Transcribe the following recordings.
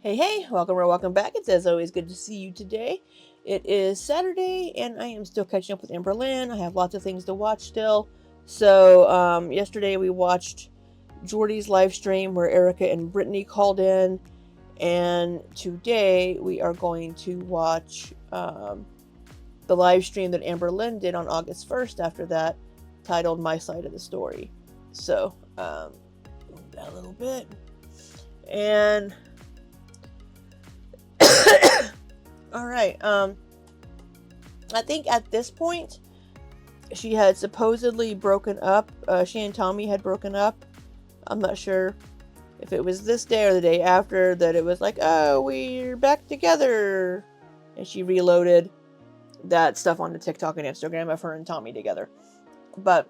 Hey, welcome or welcome back. It's as always good to see you today. It is Saturday, and I am still catching up with Amberlynn. I have lots of things to watch still. So, yesterday we watched Jordy's live stream where Erica and Brittany called in, and today we are going to watch the live stream that Amberlynn did on August 1st after that, titled My Side of the Story. So, move that a little bit. And all right. I think at this point, she had supposedly broken up. She and Tommy had broken up. I'm not sure if it was this day or the day after that it was like, oh, we're back together. And she reloaded that stuff onto TikTok and Instagram of her and Tommy together. But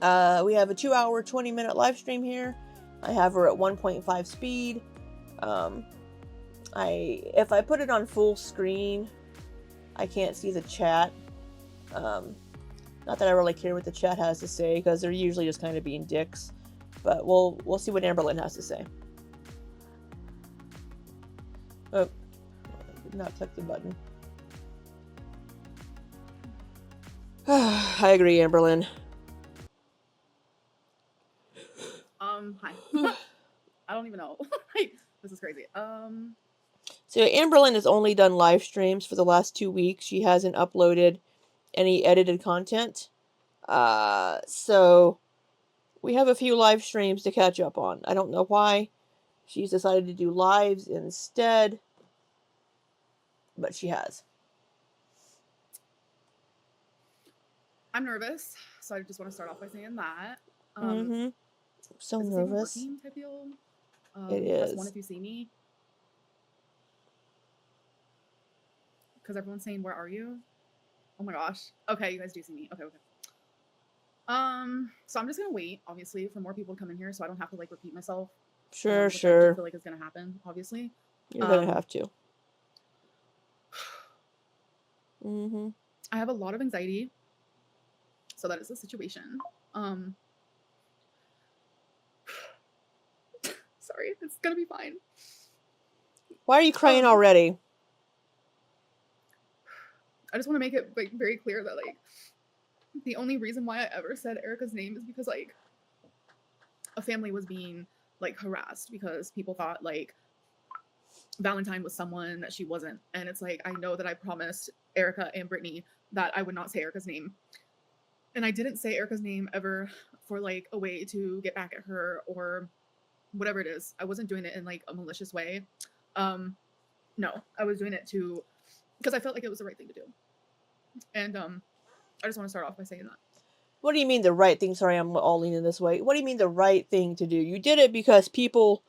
we have a 2-hour, 20-minute live stream here. I have her at 1.5 speed. If I put it on full screen, I can't see the chat. Not that I really care what the chat has to say, because they're usually just kind of being dicks. But we'll see what Amberlynn has to say. Oh, I did not click the button. I agree, Amberlynn. Hi. I don't even know. This is crazy. So Amberlynn has only done live streams for the last 2 weeks. She hasn't uploaded any edited content. So we have a few live streams to catch up on. I don't know why she's decided to do lives instead, but she has. I'm nervous, so I just want to start off by saying that. So is this nervous. Even working, type deal? It Press is. 1 if you see me. Because everyone's saying, "Where are you?" Oh my gosh. Okay, you guys do see me. Okay. So I'm just gonna wait, obviously, for more people to come in here, so I don't have to like repeat myself. Sure. Which I do feel like is gonna happen, obviously. You're gonna have to. I have a lot of anxiety, so that is the situation. Sorry, it's gonna be fine. Why are you crying already? I just want to make it like very clear that like the only reason why I ever said Erica's name is because like a family was being like harassed because people thought like Valentine was someone that she wasn't, and it's like I know that I promised Erica and Brittany that I would not say Erica's name, and I didn't say Erica's name ever for like a way to get back at her or whatever it is. I wasn't doing it in like a malicious way. No, I was doing it because I felt like it was the right thing to do. And I just want to start off by saying that. What do you mean the right thing? Sorry, I'm all leaning this way. What do you mean the right thing to do? You did it because people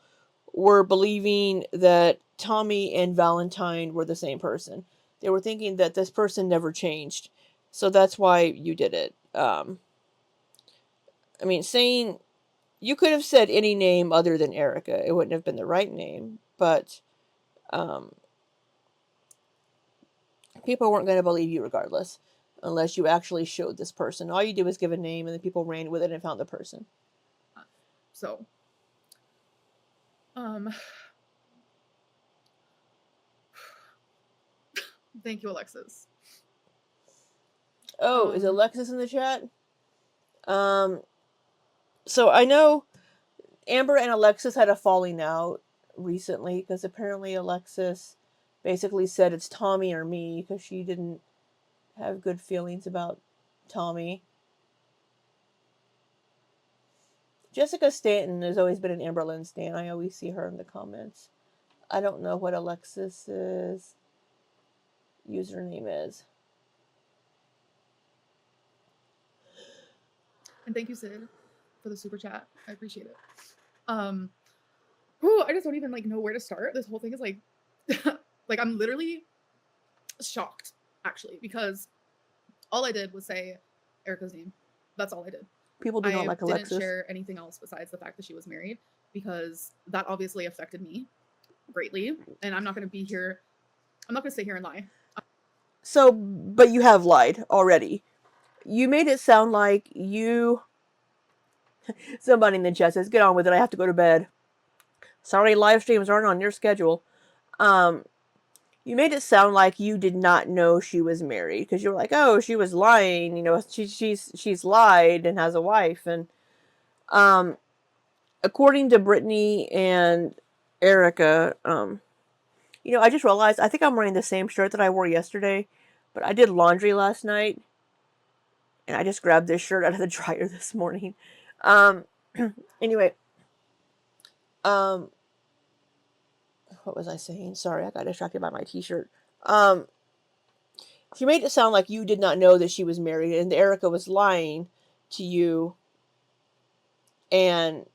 were believing that Tommy and Valentine were the same person. They were thinking that this person never changed. So that's why you did it. I mean, saying you could have said any name other than Erica. It wouldn't have been the right name, but people weren't going to believe you regardless, unless you actually showed this person. All you did was give a name, and then people ran with it and found the person. So, thank you, Alexis. Oh, is Alexis in the chat? So I know Amber and Alexis had a falling out recently because apparently Alexis basically said it's Tommy or me because she didn't have good feelings about Tommy. Jessica Stanton has always been an Amberlynn stan. I always see her in the comments. I don't know what Alexis's username is. And thank you, Sid, for the super chat. I appreciate it. I just don't even like know where to start. This whole thing is like like I'm literally shocked, actually, because all I did was say Erica's name. That's all I did. People do not like Alexis. I didn't share anything else besides the fact that she was married, because that obviously affected me greatly, and I'm not going to be here. I'm not going to sit here and lie. So, but you have lied already. You made it sound like you... Somebody in the chat says, get on with it, I have to go to bed. Sorry, live streams aren't on your schedule. Um, you made it sound like you did not know she was married because you were like, oh, she was lying. You know, she's lied and has a wife. And um, according to Brittany and Erica, you know, I just realized I think I'm wearing the same shirt that I wore yesterday, but I did laundry last night, and I just grabbed this shirt out of the dryer this morning. Um, anyway, um, what was I saying? Sorry, I got distracted by my T-shirt. Um, she made it sound like you did not know that she was married, and Erica was lying to you and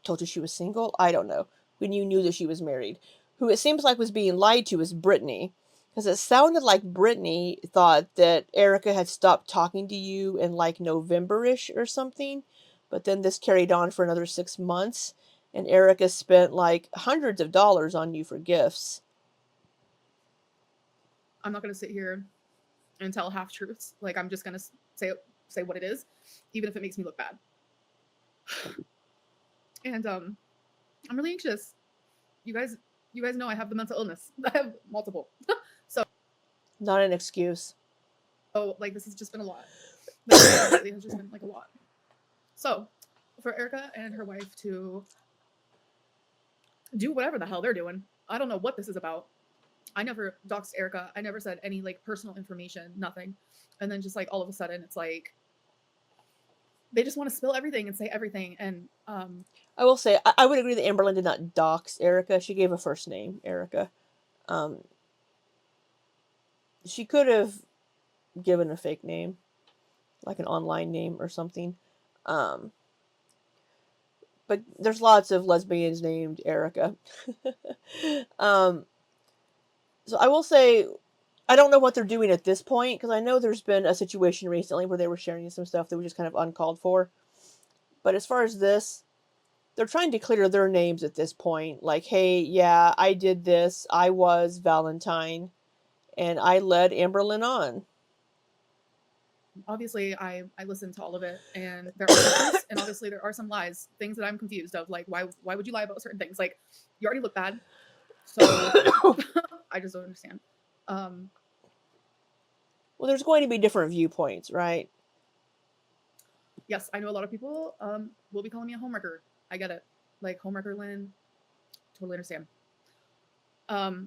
told you she was single. I don't know. When you knew that she was married, who it seems like was being lied to was Brittany, because it sounded like Brittany thought that Erica had stopped talking to you in like November-ish or something, but then this carried on for another 6 months, and Erica spent like hundreds of dollars on you for gifts. I'm not gonna sit here and tell half truths. Like, I'm just gonna say what it is, even if it makes me look bad. And I'm really anxious. You guys know I have the mental illness. I have multiple. So Not an excuse. like, this has just been a lot. Lately has just been like a lot. So for Erica and her wife to do whatever the hell they're doing, I don't know what this is about. I never doxed Erica. I never said any like personal information, nothing. And then just like all of a sudden it's like they just want to spill everything and say everything. And I will say I would agree that Amberlynn did not dox Erica. She gave a first name, Erica. Um, she could have given a fake name, like an online name or something. Um, but there's lots of lesbians named Erica. um, so I will say, I don't know what they're doing at this point because I know there's been a situation recently where they were sharing some stuff that was just kind of uncalled for. But as far as this, they're trying to clear their names at this point. Like, hey, yeah, I did this. I was Valentine, and I led Amberlynn on. obviously I listened to all of it, and there are some truths and obviously there are some lies, things that I'm confused of, like why would you lie about certain things? Like, you already look bad, so I just don't understand. Um, Well, there's going to be different viewpoints, right? yes, I know a lot of people will be calling me a homewrecker. I get it, like homewrecker Lynn, totally understand.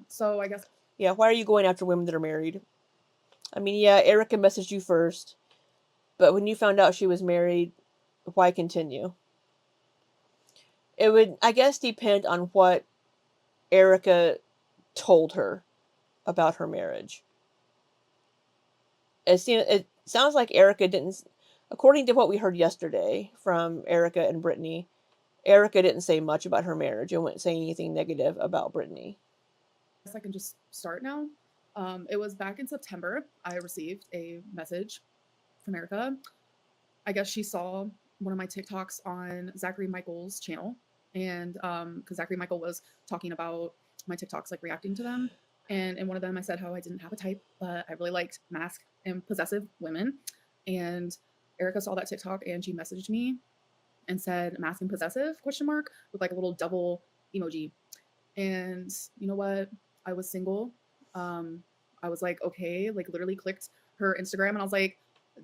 So I guess Yeah, why are you going after women that are married? I mean, yeah, Erica messaged you first, but when you found out she was married, why continue? It would, I guess, depend on what Erica told her about her marriage. It sounds like Erica didn't, according to what we heard yesterday from Erica and Brittany, Erica didn't say much about her marriage and wouldn't say anything negative about Brittany. I can just start now. It was back in September. I received a message from Erica. I guess she saw one of my TikToks on Zachary Michael's channel, and because Zachary Michael was talking about my TikToks, like reacting to them, and in one of them I said how I didn't have a type, but I really liked mask and possessive women, and Erica saw that TikTok and she messaged me and said mask and possessive question mark with like a little double emoji. And you know what? I was single. Um, I was like, okay, like literally clicked her Instagram and I was like,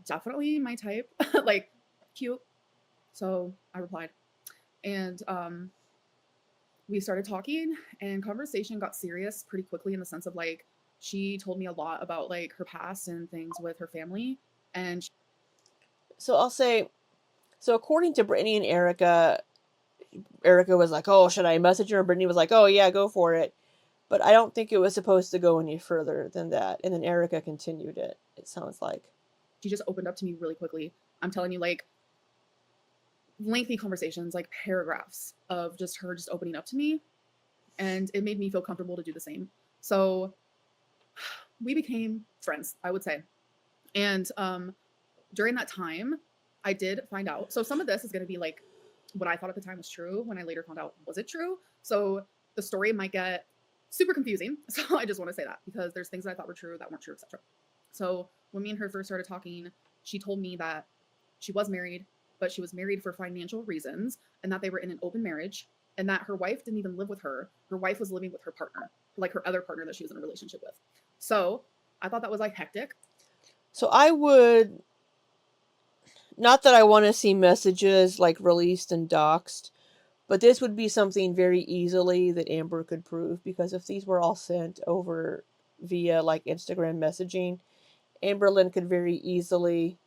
definitely my type, like cute. So I replied. And we started talking, and conversation got serious pretty quickly in the sense of like, she told me a lot about like her past and things with her family. And So I'll say, so according to Brittany and Erica, Erica was like, oh, should I message her? And Brittany was like, oh, yeah, go for it. But I don't think it was supposed to go any further than that. And then Erica continued it, it sounds like. she just opened up to me really quickly. I'm telling you, like, lengthy conversations, like paragraphs of just her just opening up to me, and it made me feel comfortable to do the same. So we became friends, I would say. And during that time, I did find out. So some of this is going to be like what I thought at the time was true. When I later found out, was it true? So the story might get super confusing. So I just want to say that because there's things that I thought were true that weren't true, etc. So when me and her first started talking, she told me that she was married, but she was married for financial reasons and that they were in an open marriage. and that her wife didn't even live with her. Her wife was living with her partner, like her other partner that she was in a relationship with. So I thought that was like hectic. So I would, not that I want to see messages like released and doxed, but this would be something very easily that Amber could prove, because if these were all sent over via like Instagram messaging, Amberlynn could very easily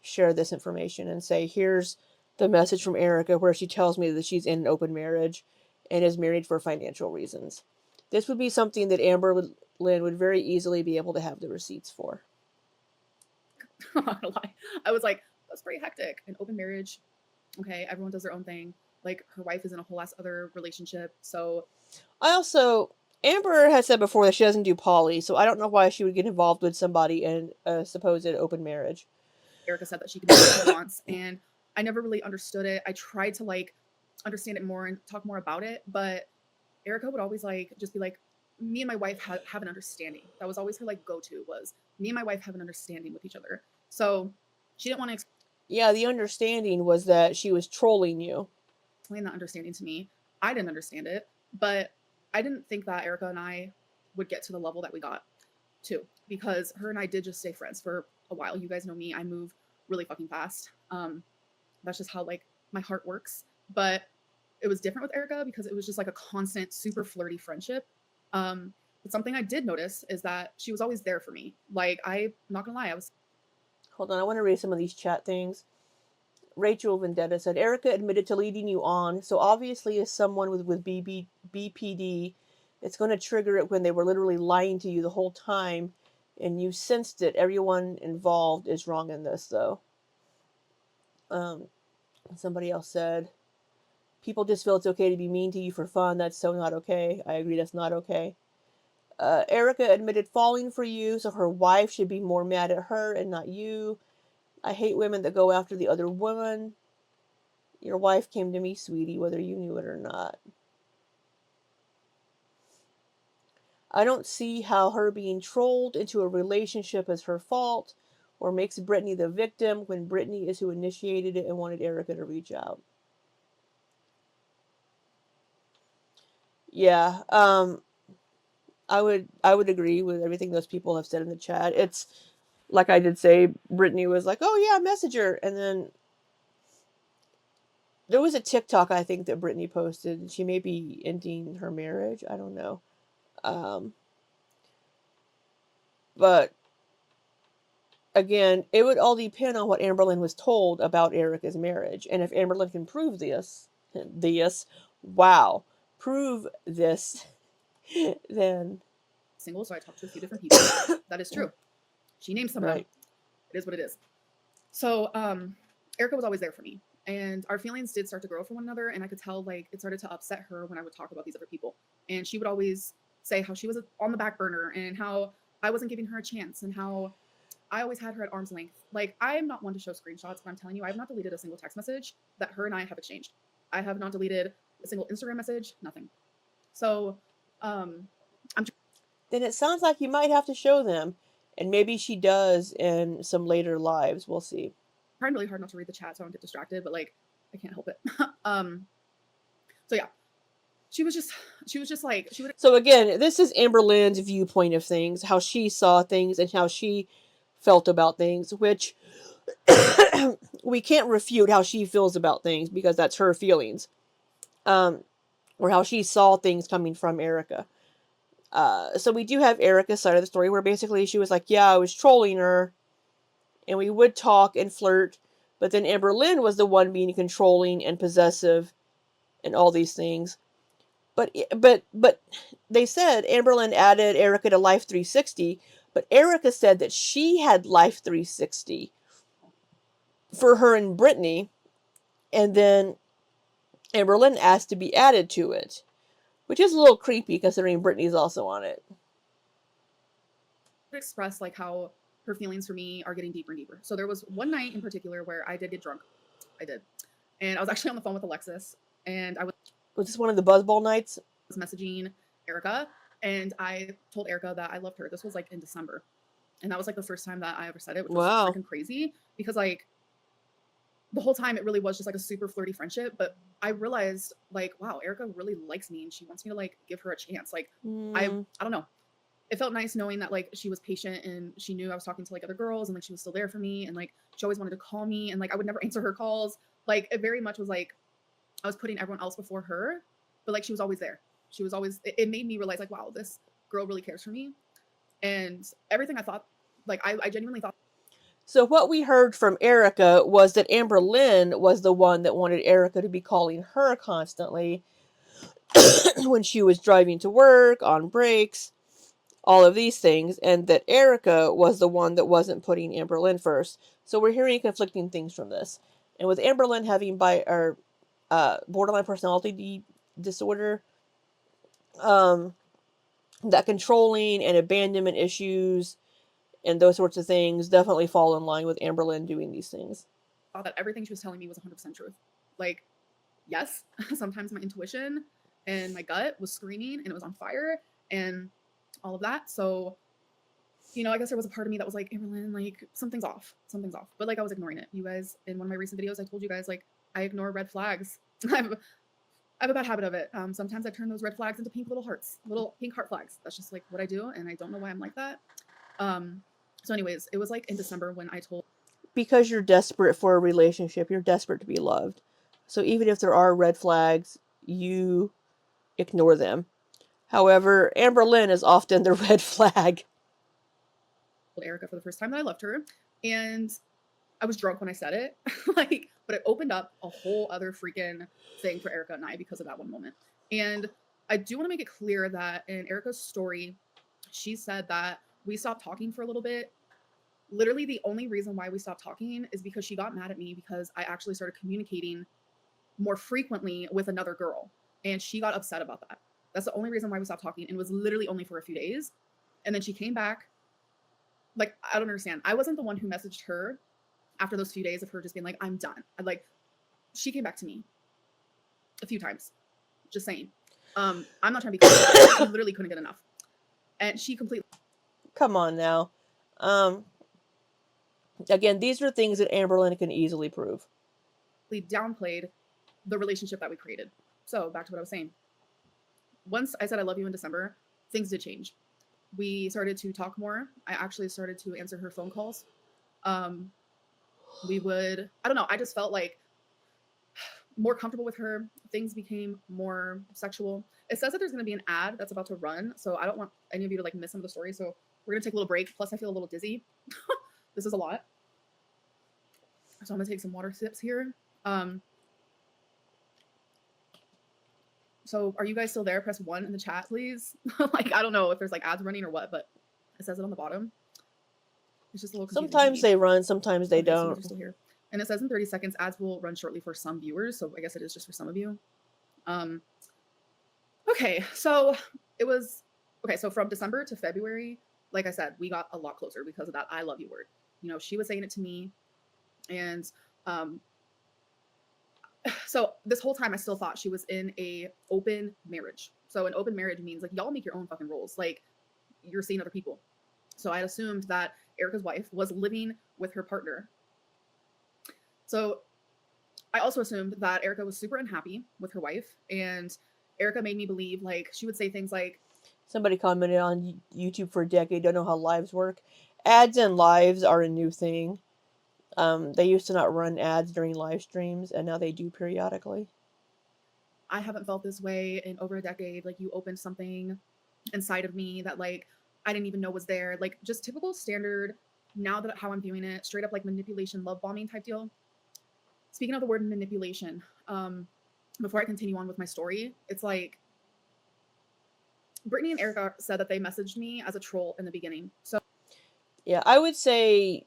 share this information and say, here's the message from Erica where she tells me that she's in an open marriage and is married for financial reasons. This would be something that Amberlynn would very easily be able to have the receipts for. I'm not gonna lie. I was like, that's pretty hectic. An open marriage, okay, everyone does their own thing. Like her wife is in a whole ass other relationship. So I also, Amber has said before that she doesn't do poly, so I don't know why she would get involved with somebody in a supposed open marriage. Erica said that she can do what she wants, and I never really understood it. I tried to like understand it more and talk more about it, but Erica would always like just be like, me and my wife have an understanding. That was always her like go-to, was me and my wife have an understanding with each other. So she didn't want to Yeah, the understanding was that she was trolling you. explain that understanding to me. I didn't understand it, but I didn't think that Erica and I would get to the level that we got to, because her and I did just stay friends for a while. You guys know me, I move really fucking fast. That's just how like my heart works. But it was different with Erica because it was just like a constant, super flirty friendship. But something I did notice is that she was always there for me. Like, I'm not gonna lie, I was. Hold on, I want to read some of these chat things. Rachel Vendetta said, Erica admitted to leading you on, so obviously as someone with BPD, it's going to trigger it when they were literally lying to you the whole time, and you sensed it. Everyone involved is wrong in this, though. Somebody else said, people just feel it's okay to be mean to you for fun. That's so not okay. I agree, that's not okay. Erica admitted falling for you, so her wife should be more mad at her and not you. I hate women that go after the other woman. Your wife came to me, sweetie, whether you knew it or not. I don't see how her being trolled into a relationship is her fault or makes Brittany the victim when Brittany is who initiated it and wanted Erica to reach out. Yeah, I would agree with everything those people have said in the chat. It's like I did say, Brittany was like, "Oh yeah, messenger," and then there was a TikTok I think that Brittany posted. She may be ending her marriage. I don't know, but again, it would all depend on what Amberlynn was told about Erica's marriage, and if Amberlynn can prove wow, prove this, then Single, so I talked to a few different people. That is true. She named some of them. right. It is what it is. So Erica was always there for me, and our feelings did start to grow for one another, and I could tell like it started to upset her when I would talk about these other people, and she would always say how she was on the back burner and how I wasn't giving her a chance and how I always had her at arm's length. Like, I'm not one to show screenshots, but I'm telling you, I have not deleted a single text message that her and I have exchanged. I have not deleted a single Instagram message, nothing. So Then it sounds like you might have to show them, and maybe she does in some later lives. We'll see. trying really hard not to read the chat so I don't get distracted, but like I can't help it. So yeah, she was just like she would. So again, this is Amberlynn's viewpoint of things, how she saw things and how she felt about things, which we can't refute how she feels about things because that's her feelings, or how she saw things coming from Erica. So we do have Erica's side of the story where basically she was like, yeah, I was trolling her, and we would talk and flirt, but then Amberlynn was the one being controlling and possessive and all these things. But they said Amberlynn added Erica to Life 360, but Erica said that she had Life 360 for her and Brittany, and then Amberlynn asked to be added to it, which is a little creepy considering Brittany's also on it. express like how her feelings for me are getting deeper and deeper. So there was one night in particular where I did get drunk. I did. And I was actually on the phone with Alexis, and I Was this one of the Buzzball nights? was messaging Erica, and I told Erica that I loved her. This was like in December. And that was like the first time that I ever said it, which was Wow. freaking crazy because like the whole time it really was just like a super flirty friendship. But I realized like, wow, Erica really likes me and she wants me to like give her a chance. Like I don't know. It felt nice knowing that like she was patient and she knew I was talking to like other girls and like she was still there for me and like she always wanted to call me and like I would never answer her calls. Like it very much was like I was putting everyone else before her, but like she was always there. She was always it made me realize like, wow, this girl really cares for me. And everything I thought, like I genuinely thought. So what we heard from Erica was that Amberlynn was the one that wanted Erica to be calling her constantly when she was driving to work, on breaks, all of these things, and that Erica was the one that wasn't putting Amberlynn first. So we're hearing conflicting things from this. And with Amberlynn having borderline personality disorder, that controlling and abandonment issues and those sorts of things definitely fall in line with Amberlynn doing these things. Thought that everything she was telling me was 100% truth. Like, yes, sometimes my intuition and my gut was screaming and it was on fire and all of that. So, you know, I guess there was a part of me that was like, Amberlynn, like something's off, something's off. But like I was ignoring it. You guys, in one of my recent videos, I told you guys like I ignore red flags. I have a bad habit of it. Sometimes I turn those red flags into pink little hearts, little pink heart flags. That's just like what I do, and I don't know why I'm like that. So, anyways, it was like in December when I told. Because you're desperate for a relationship, you're desperate to be loved. So even if there are red flags, you ignore them. However, Amberlynn is often the red flag. Erica for the first time that I loved her, and I was drunk when I said it, like, but it opened up a whole other freaking thing for Erica and I because of that one moment. And I do want to make it clear that in Erica's story, she said that we stopped talking for a little bit. Literally, the only reason why we stopped talking is because she got mad at me because I actually started communicating more frequently with another girl, and she got upset about that. That's the only reason why we stopped talking, and it was literally only for a few days. And then she came back. Like, I don't understand. I wasn't the one who messaged her after those few days of her just being like, I'm done. She came back to me a few times, just saying. I'm not trying to be crazy. She literally couldn't get enough. And she completely. Come on now. Again, these are things that Amberlynn can easily prove. Downplayed the relationship that we created. So back to what I was saying. Once I said I love you in December, things did change. We started to talk more. I actually started to answer her phone calls. We would, I don't know, I just felt like more comfortable with her. Things became more sexual. It says that there's going to be an ad that's about to run, so I don't want any of you to like miss some of the story. So we're going to take a little break. Plus, I feel a little dizzy. This is a lot. So I'm going to take some water sips here. So are you guys still there? Press 1 in the chat, please. Like, I don't know if there's like ads running or what, but it says it on the bottom. It's just a little confusing. Sometimes they run, sometimes they okay, don't. So you're still here. And it says in 30 seconds, ads will run shortly for some viewers. So I guess it is just for some of you. Okay, so it was, okay, so from December to February, like I said, we got a lot closer because of that I love you word. You know, she was saying it to me. And so this whole time I still thought she was in a open marriage. So an open marriage means like y'all make your own fucking rules. Like you're seeing other people. So I had assumed that Erica's wife was living with her partner. So I also assumed that Erica was super unhappy with her wife, and Erica made me believe, like, she would say things like, somebody commented on YouTube for a decade, don't know how lives work. Ads and lives are a new thing. They used to not run ads during live streams, and now they do periodically. I haven't felt this way in over a decade. Like, you opened something inside of me that, like, I didn't even know was there. Like, just typical standard, now that how I'm viewing it, straight up, like, manipulation, love bombing type deal. Speaking of the word manipulation, before I continue on with my story, it's like, Brittany and Erica said that they messaged me as a troll in the beginning. So, yeah, I would say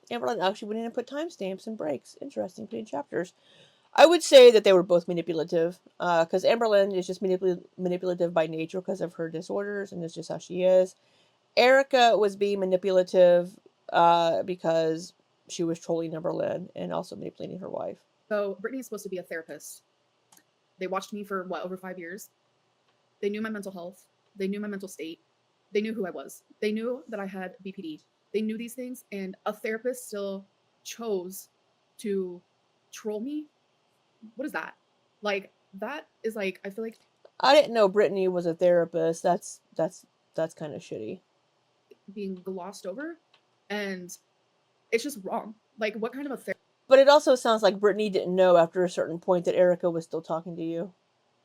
Amberlynn actually went in and put timestamps and breaks. Interesting, putting chapters. I would say that they were both manipulative, because Amberlynn is just manipulative by nature because of her disorders, and it's just how she is. Erica was being manipulative because she was trolling Amberlynn and also manipulating her wife. So Brittany's supposed to be a therapist. They watched me for, what, over 5 years? They knew my mental health. They knew my mental state. They knew who I was. They knew that I had BPD. They knew these things, and a therapist still chose to troll me. What is that? Like, that is like, I feel like I didn't know Brittany was a therapist. That's kind of shitty. being glossed over, and it's just wrong. Like, what kind of a But it also sounds like Brittany didn't know after a certain point that Erica was still talking to you.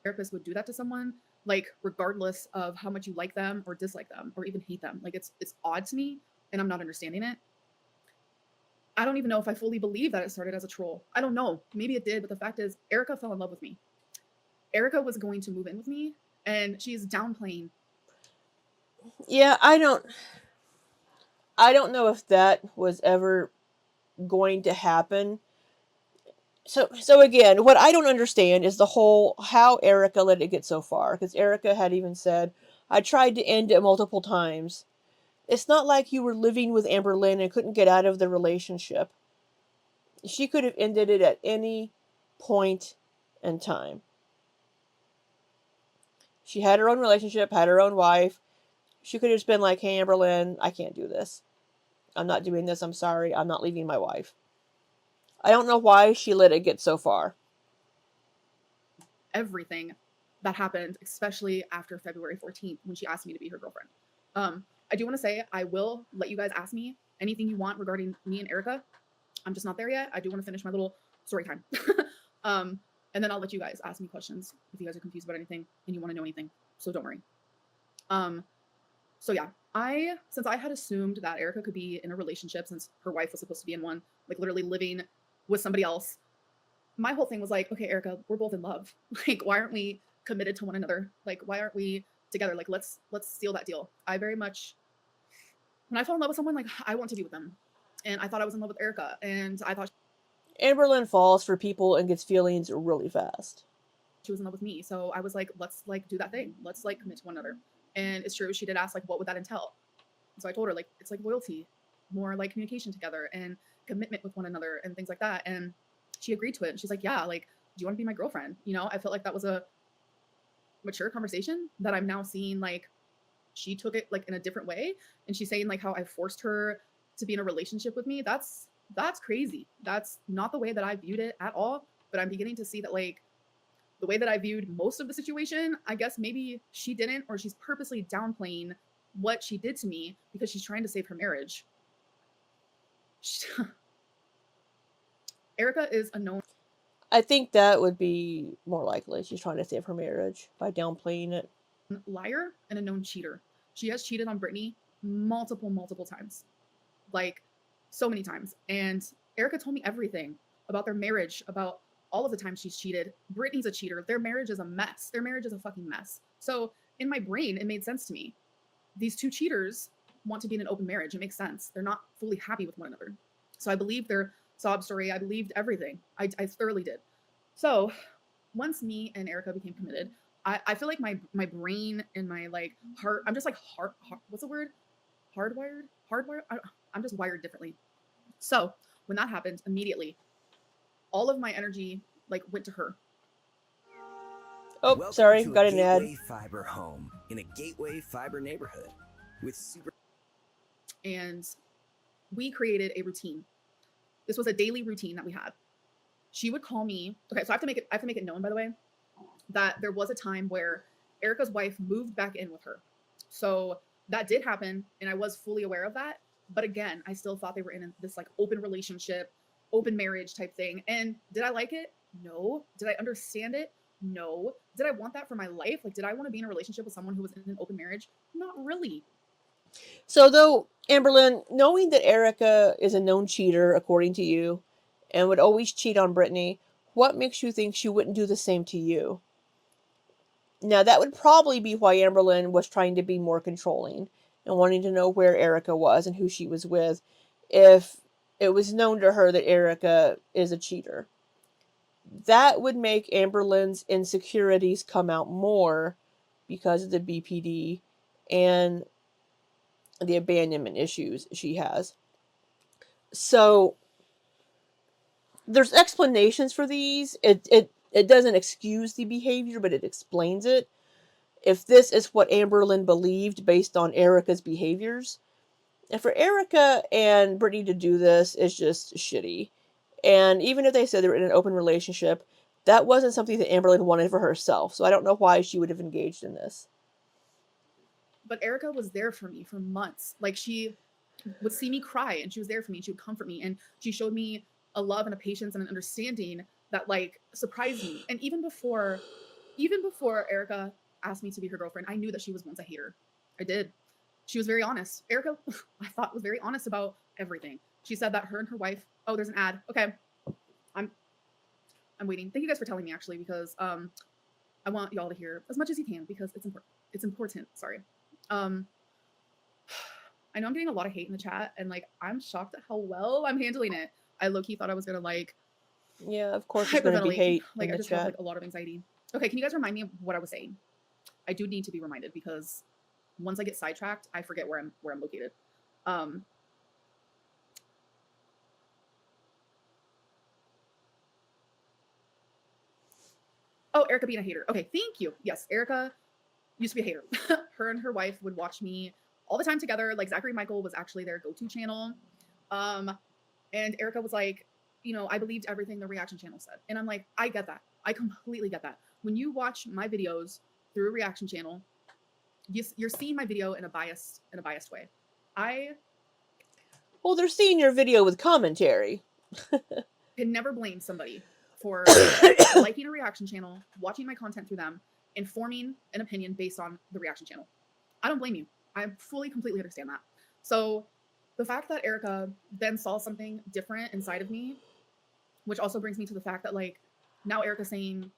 therapist would do that to someone? Like, regardless of how much you like them or dislike them or even hate them. Like, it's odd to me, and I'm not understanding it. I don't even know if I fully believe that it started as a troll. I don't know. Maybe it did, but the fact is, Erica fell in love with me. Erica was going to move in with me, and she's downplaying. Yeah, I don't know if that was ever going to happen. So again, what I don't understand is the whole how Erica let it get so far, because Erica had even said, I tried to end it multiple times. It's not like you were living with Amberlynn and couldn't get out of the relationship. She could have ended it at any point in time. She had her own relationship, had her own wife. She could have just been like, hey, Amberlynn, I can't do this. I'm not doing this. I'm sorry. I'm not leaving my wife. I don't know why she let it get so far. Everything that happened, especially after February 14th when she asked me to be her girlfriend. I do want to say I will let you guys ask me anything you want regarding me and Erica. I'm just not there yet. I do want to finish my little story time. And then I'll let you guys ask me questions if you guys are confused about anything and you want to know anything. So don't worry. So yeah, since I had assumed that Erica could be in a relationship since her wife was supposed to be in one, like literally living with somebody else, my whole thing was like, okay, Erica, we're both in love. Like, why aren't we committed to one another? Like, why aren't we together? Like, let's seal that deal. I very much, when I fall in love with someone, like, I want to be with them. And I thought I was in love with Erica, and I thought Amberlynn falls for people and gets feelings really fast. she was in love with me. So I was like, let's like do that thing. Let's like commit to one another. And it's true. She did ask like, what would that entail? So I told her like, it's like loyalty, more like communication together and commitment with one another and things like that. And she agreed to it. And she's like, yeah, like, do you want to be my girlfriend? You know, I felt like that was a mature conversation that I'm now seeing like she took it like in a different way. And she's saying like how I forced her to be in a relationship with me. That's crazy. That's not the way that I viewed it at all. But I'm beginning to see that like the way that I viewed most of the situation, I guess maybe she didn't, or she's purposely downplaying what she did to me because she's trying to save her marriage. Erica is a known I think that would be more likely. She's trying to save her marriage by downplaying it. liar and a known cheater. She has cheated on Brittany multiple times. Like so many times. And Erica told me everything about their marriage, about all of the times she's cheated. Brittany's a cheater. Their marriage is a mess. Their marriage is a fucking mess. So in my brain, it made sense to me. These two cheaters want to be in an open marriage. It makes sense. They're not fully happy with one another. So I believed their sob story. I believed everything. I thoroughly did. So once me and Erica became committed, I feel like my brain and my like heart, I'm just like what's the word? Hardwired? I'm just wired differently. So when that happened, immediately, all of my energy like went to her. Oh, Welcome sorry, to got a an ad. Gateway Fiber home in a Gateway Fiber neighborhood with super. And we created a routine. This was a daily routine that we had. She would call me. Okay, so I have to make it known, by the way, that there was a time where Erica's wife moved back in with her. So that did happen, and I was fully aware of that. But again, I still thought they were in this like open relationship, open marriage type thing. And did I like it? No. Did I understand it? No. Did I want that for my life? Like, did I want to be in a relationship with someone who was in an open marriage? Not really. So, though, Amberlynn, knowing that Erica is a known cheater, according to you, and would always cheat on Brittany, what makes you think she wouldn't do the same to you? Now, that would probably be why Amberlynn was trying to be more controlling and wanting to know where Erica was and who she was with if it was known to her that Erica is a cheater. That would make Amberlynn's insecurities come out more because of the BPD and the abandonment issues she has. So there's explanations for these. It doesn't excuse the behavior, but it explains it. If this is what Amberlynn believed based on Erica's behaviors, and for Erica and Brittany to do this is just shitty. And even if they said they were in an open relationship, that wasn't something that Amberlynn wanted for herself. So I don't know why she would have engaged in this. But Erica was there for me for months. Like, she would see me cry and she was there for me. She would comfort me, and she showed me a love and a patience and an understanding that like surprised me. And even before Erica asked me to be her girlfriend, I knew that she was once a hater. I did. She was very honest. Erica, I thought, was very honest about everything. She said that her and her wife, oh, there's an ad. Okay. I'm waiting. Thank you guys for telling me, actually, because I want y'all to hear as much as you can because it's important. It's important. Sorry. I know I'm getting a lot of hate in the chat, and like I'm shocked at how well I'm handling it. I low-key thought I was gonna like, yeah, of course there's gonna be hate like in I the just chat. have like a lot of anxiety. Okay, can you guys remind me of what I was saying? I do need to be reminded because once I get sidetracked, I forget where I'm located. Oh, Erica being a hater. Okay, thank you. Yes, Erica used to be a hater. Her and her wife would watch me all the time together. Like Zachary Michael was actually their go-to channel. And Erica was like, you know, I believed everything the reaction channel said. And I'm like, I get that. I completely get that. When you watch my videos through a reaction channel, you're seeing my video in a biased way. Well, they're seeing your video with commentary. Can never blame somebody for liking a reaction channel, watching my content through them, and forming an opinion based on the reaction channel. I don't blame you. I fully, completely understand that. So the fact that Erica then saw something different inside of me, which also brings me to the fact that like now Erica's saying,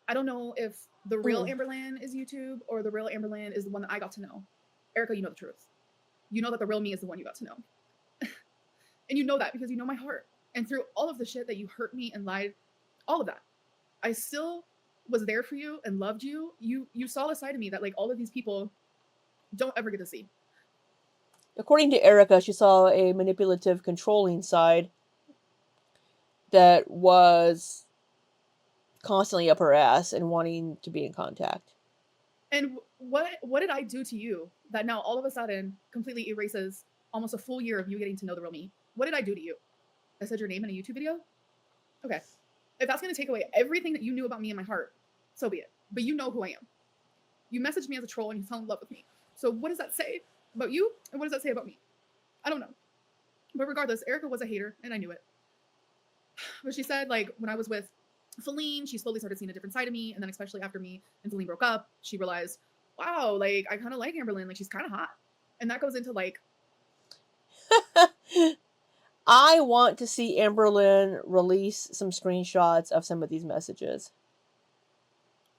I don't know if the real Amberlynn is YouTube or the real Amberlynn is the one that I got to know. Erica, you know the truth. You know that the real me is the one you got to know. And you know that because you know my heart. And through all of the shit that you hurt me and lied, all of that, I still was there for you and loved you. You saw a side of me that like all of these people don't ever get to see. According to Erica, she saw a manipulative, controlling side that was constantly up her ass and wanting to be in contact. And what did I do to you that now all of a sudden completely erases almost a full year of you getting to know the real me? What did I do to you? I said your name in a YouTube video? Okay. If that's going to take away everything that you knew about me in my heart, so be it. But you know who I am. You messaged me as a troll and you fell in love with me. So what does that say about you? And what does that say about me? I don't know. But regardless, Erica was a hater and I knew it. But she said, like, when I was with Feline, she slowly started seeing a different side of me. And then especially after me and Feline broke up, she realized, wow, like, I kind of like Amberlynn. Like, she's kind of hot. And that goes into, like... I want to see Amberlynn release some screenshots of some of these messages.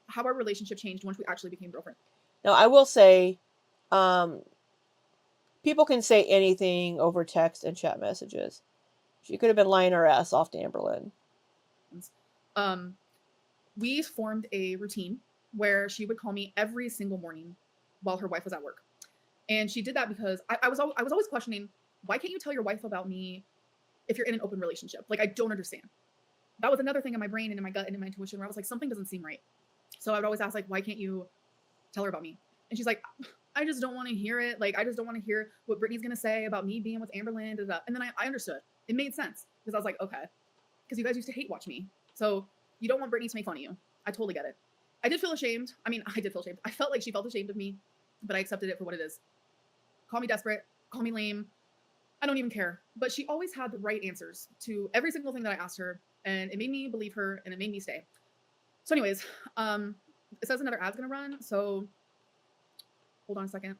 How our relationship changed once we actually became girlfriend. Now, I will say, people can say anything over text and chat messages. She could have been lying her ass off to Amberlynn. We formed a routine where she would call me every single morning while her wife was at work. And she did that because I was always questioning, why can't you tell your wife about me if you're in an open relationship? Like, I don't understand. That was another thing in my brain and in my gut and in my intuition where I was like, something doesn't seem right. So I would always ask, like, why can't you tell her about me? And she's like, I just don't want to hear it. Like, I just don't want to hear what Brittany's going to say about me being with Amberlynn. Da, da. And then I understood. It made sense because I was like, okay. Because you guys used to hate watch me. So you don't want Brittany to make fun of you. I totally get it. I did feel ashamed. I mean, I did feel ashamed. I felt like she felt ashamed of me, but I accepted it for what it is. Call me desperate. Call me lame. I don't even care. But she always had the right answers to every single thing that I asked her. And it made me believe her and it made me stay. So anyways, it says another ad's going to run. So hold on a second.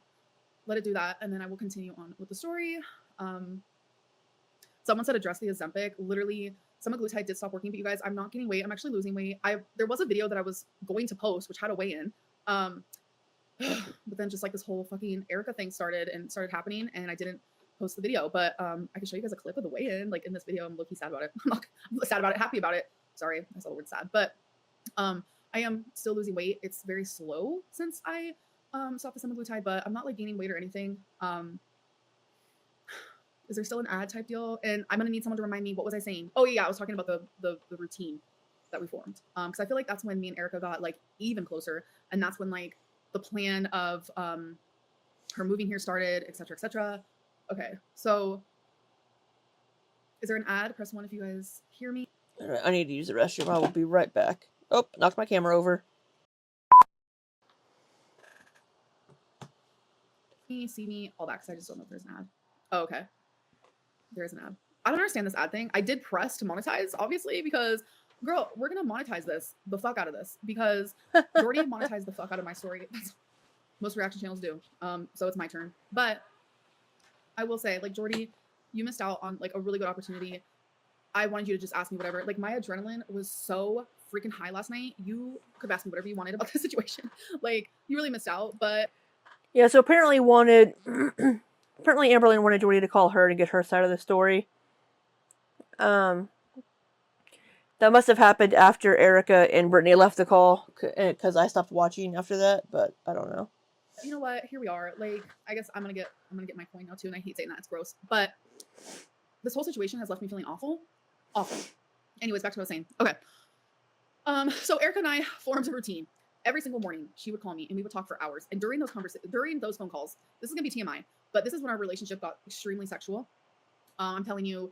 Let it do that. And then I will continue on with the story. Someone said address the Ozempic. Literally, semaglutide did stop working, but you guys, I'm not gaining weight. I'm actually losing weight. There was a video that I was going to post, which had a weigh-in. But then just like this whole fucking Erica thing started happening, and I didn't post the video. But I can show you guys a clip of the weigh-in. Like in this video, I'm low-key sad about it. I'm sad about it, happy about it. Sorry, I saw the word sad. But I am still losing weight. It's very slow since I stopped the semaglutide, but I'm not like gaining weight or anything. Is there still an ad type deal? And I'm gonna need someone to remind me, what was I saying? Oh yeah, I was talking about the routine that we formed. Because I feel like that's when me and Erica got like even closer, and that's when like the plan of her moving here started, etc., etc. Okay, so Is there an ad? Press 1 if you guys hear me. Alright, I need to use the restroom. I will be right back. Oh, knocked my camera over. See me, all that, because I just don't know if there's an ad. Oh, okay. There is an ad. I don't understand this ad thing. I did press to monetize, obviously, because, girl, we're going to monetize the fuck out of this, because Jordy monetized the fuck out of my story. Most reaction channels do. So it's my turn. But I will say, like, Jordy, you missed out on, like, a really good opportunity. I wanted you to just ask me whatever. Like, my adrenaline was so freaking high last night. You could ask me whatever you wanted about the situation. Like, you really missed out, but... Yeah, so apparently Amberlynn wanted Jordy to call her to get her side of the story. That must have happened after Erica and Brittany left the call, because I stopped watching after that, but I don't know. You know what? Here we are. Like, I guess I'm gonna get my coin now too, and I hate saying that, it's gross. But this whole situation has left me feeling awful. Awful. Anyways, back to what I was saying. Okay. So Erica and I formed a routine. Every single morning, she would call me and we would talk for hours. And during those phone calls, this is gonna be TMI, but this is when our relationship got extremely sexual. I'm telling you,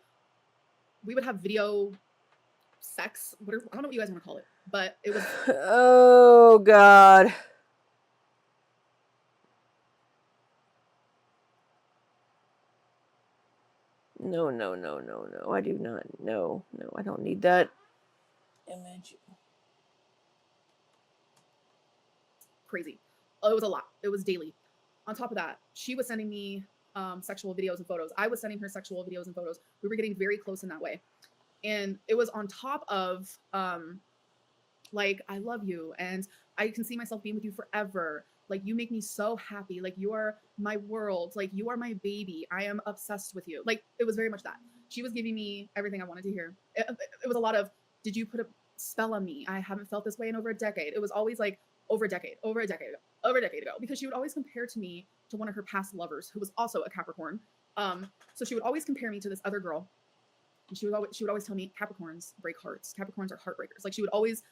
we would have video sex. I don't know what you guys want to call it, but it was. Oh God. No. I do not. No, I don't need that image. Crazy. It was a lot. It was daily. On top of that, she was sending me sexual videos and photos. I was sending her sexual videos and photos. We were getting very close in that way. And it was on top of like, I love you and I can see myself being with you forever. Like, you make me so happy. Like, you are my world. Like, you are my baby. I am obsessed with you. Like, it was very much that. She was giving me everything I wanted to hear. It was a lot of, did you put a spell on me? I haven't felt this way in over a decade. It was always like, over a decade ago, because she would always compare to me to one of her past lovers who was also a Capricorn. So she would always compare me to this other girl, and she would always tell me Capricorns break hearts. Capricorns are heartbreakers. Like, she would always.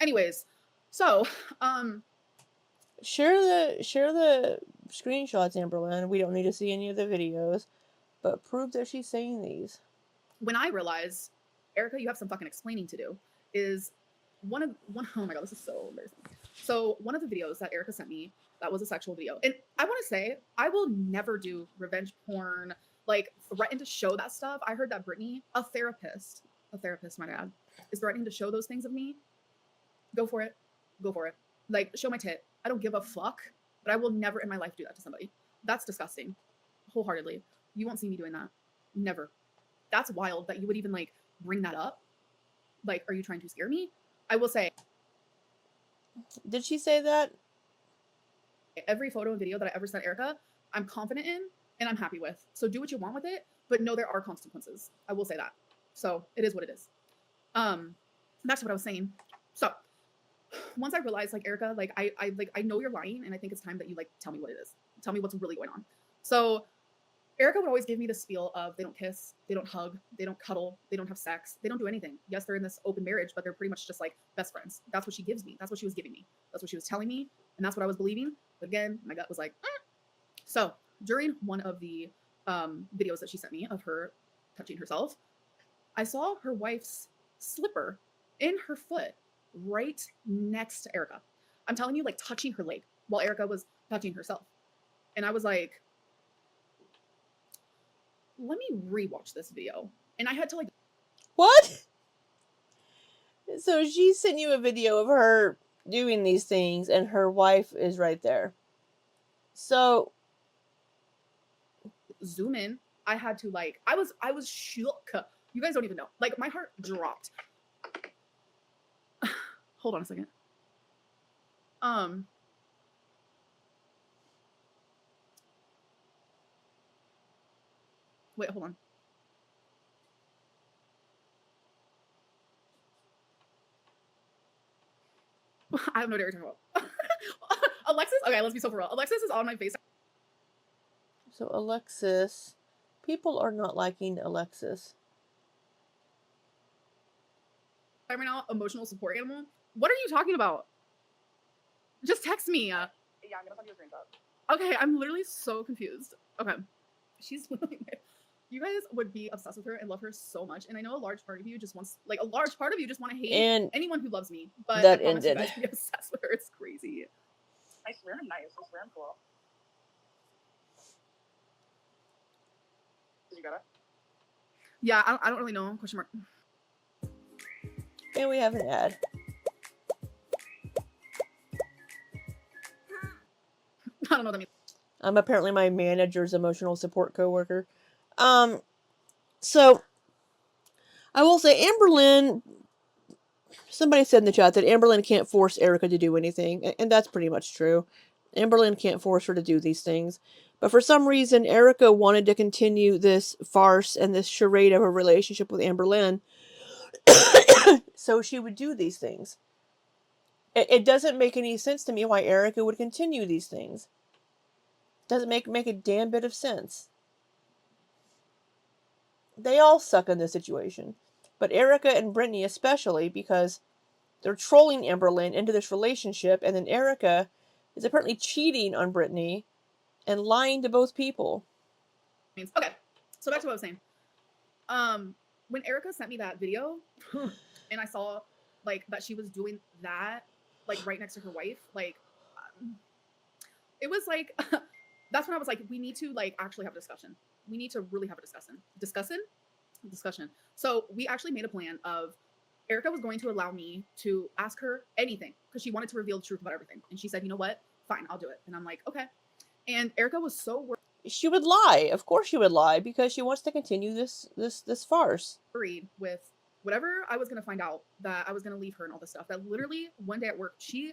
Anyways, so share the screenshots, Amberlynn. We don't need to see any of the videos, but prove that she's saying these. When I realized, Erica, you have some fucking explaining to do, is one. Oh my God, this is so embarrassing. So one of the videos that Erica sent me, that was a sexual video. And I want to say, I will never do revenge porn, like threaten to show that stuff. I heard that Brittany, a therapist, my dad, is threatening to show those things of me. Go for it. Like, show my tit. I don't give a fuck, but I will never in my life do that to somebody. That's disgusting. Wholeheartedly. You won't see me doing that. Never. That's wild that you would even like bring that up. Like, are you trying to scare me? I will say, did she say that? Every photo and video that I ever sent Erica, I'm confident in and I'm happy with. So do what you want with it, but know there are consequences. I will say that. So it is what it is. That's what I was saying. So once I realized, like, Erica, like, I know you're lying, and I think it's time that you like tell me what it is. Tell me what's really going on. So Erica would always give me the spiel of they don't kiss, they don't hug, they don't cuddle, they don't have sex, they don't do anything. Yes, they're in this open marriage, but they're pretty much just like best friends. That's what she gives me. That's what she was giving me. That's what she was telling me. And that's what I was believing. But again, my gut was like, So during one of the videos that she sent me of her touching herself, I saw her wife's slipper in her foot right next to Erica. I'm telling you, like, touching her leg while Erica was touching herself. And I was like, let me rewatch this video. And I had to like, what? So she sent you a video of her doing these things and her wife is right there. So zoom in. I had to like, I was shook. You guys don't even know. Like, my heart dropped. Hold on a second. Wait, hold on. I have no idea what you're talking about. Alexis? Okay, let's be so for real. Alexis is on my face. So Alexis, people are not liking Alexis. Right now, emotional support animal. What are you talking about? Just text me. Yeah, I'm gonna send you a screenshot. Okay, I'm literally so confused. Okay, she's literally. You guys would be obsessed with her and love her so much. And I know a large part of you just wants, like, a large part of you just want to hate And anyone who loves me. But I that promise you ended. guys would be obsessed with her. It's crazy. I swear I'm nice. I swear I'm cool. Did you got it? Yeah, I don't really know. Question mark. And we have an ad. I don't know what that means. I'm apparently my manager's emotional support coworker. So I will say Amberlynn, somebody said in the chat that Amberlynn can't force Erica to do anything, and that's pretty much true. Amberlynn can't force her to do these things. But for some reason, Erica wanted to continue this farce and this charade of a relationship with Amberlynn, so she would do these things. It doesn't make any sense to me why Erica would continue these things. Doesn't make a damn bit of sense. They all suck in this situation. But Erica and Brittany especially, because they're trolling Amberlynn into this relationship, and then Erica is apparently cheating on Brittany and lying to both people. Okay, so back to what I was saying. When Erica sent me that video, and I saw like that she was doing that, like right next to her wife, like it was like that's when I was like, we need to like actually have a discussion. We need to really have a discussion. So we actually made a plan of Erica was going to allow me to ask her anything because she wanted to reveal the truth about everything. And she said, you know what? Fine, I'll do it. And I'm like, okay. And Erica was so She would lie. Of course she would lie because she wants to continue this farce. worried with whatever I was going to find out, that I was going to leave her and all this stuff, that literally one day at work, she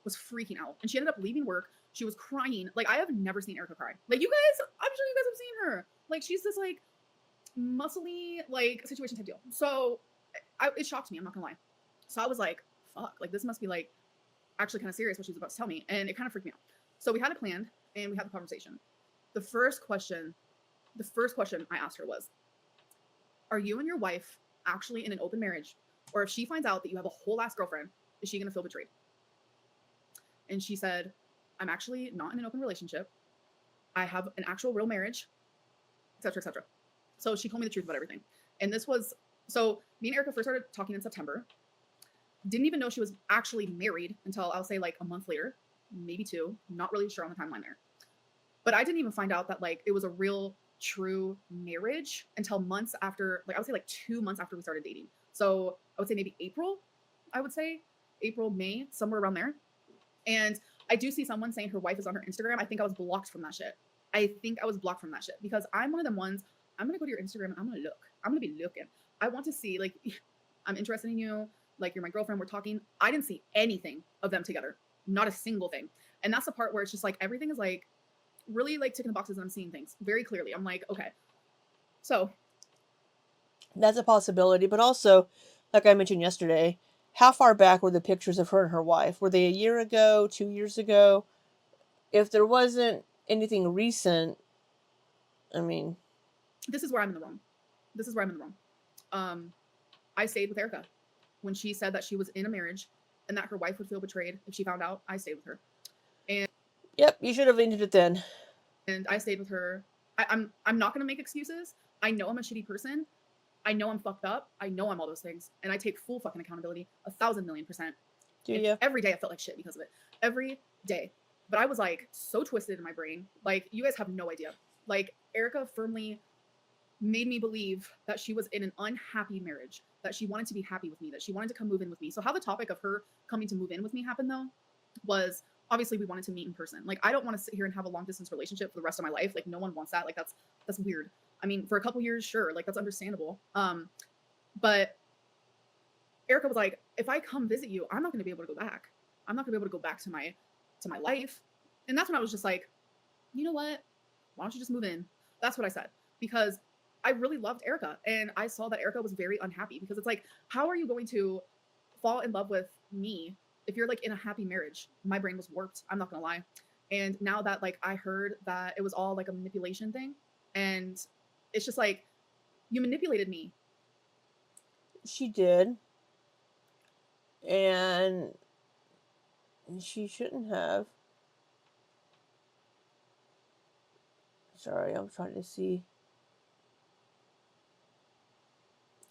was freaking out and she ended up leaving work. She was crying. Like, I have never seen Erica cry. Like, you guys, I'm sure you guys have seen her. Like, she's this like muscly like situation type deal. So it shocked me, I'm not gonna lie. So I was like, fuck, like this must be like actually kind of serious what she was about to tell me, and it kind of freaked me out. So we had it planned and we had the conversation. The first question I asked her was, are you and your wife actually in an open marriage? Or if she finds out that you have a whole ass girlfriend, is she gonna feel betrayed? And she said, I'm actually not in an open relationship. I have an actual real marriage, etc., etc. So she told me the truth about everything. And this was, so me and Erica first started talking in September. Didn't even know she was actually married until I'll say like a month later, maybe two, not really sure on the timeline there. But I didn't even find out that like it was a real true marriage until months after, like I would say like 2 months after we started dating. So I would say maybe April, May, somewhere around there. And I do see someone saying her wife is on her Instagram. I think I was blocked from that shit. Because I'm one of them ones, I'm going to go to your Instagram and I'm going to look. I'm going to be looking. I want to see, like, I'm interested in you. Like, you're my girlfriend. We're talking. I didn't see anything of them together. Not a single thing. And that's the part where it's just like, everything is like really like ticking the boxes and I'm seeing things very clearly. I'm like, okay. So. That's a possibility. But also, like I mentioned yesterday, how far back were the pictures of her and her wife? Were they a year ago, 2 years ago? If there wasn't anything recent, I mean, this is where I'm in the wrong. I stayed with Erica when she said that she was in a marriage and that her wife would feel betrayed if she found out. I stayed with her. And yep, you should have ended it then. And I stayed with her. I'm not going to make excuses. I know I'm a shitty person. I know I'm fucked up. I know I'm all those things. And I take full fucking accountability, 1,000,000,000%. Do you? Every day I felt like shit because of it. Every day. But I was like so twisted in my brain. Like, you guys have no idea. Like, Erica firmly made me believe that she was in an unhappy marriage, that she wanted to be happy with me, that she wanted to come move in with me. So how the topic of her coming to move in with me happened, though, was obviously we wanted to meet in person. Like, I don't want to sit here and have a long distance relationship for the rest of my life. Like, no one wants that. Like, that's weird. I mean, for a couple years, sure, like that's understandable. But Erica was like, if I come visit you, I'm not going to be able to go back. I'm not going to be able to go back to my life. And that's when I was just like, you know what? Why don't you just move in? That's what I said, because I really loved Erica and I saw that Erica was very unhappy, because it's like, how are you going to fall in love with me if you're like in a happy marriage? My brain was warped. I'm not going to lie. And now that like I heard that it was all like a manipulation thing, and it's just like, you manipulated me. She did. And she shouldn't have. Sorry, I'm trying to see.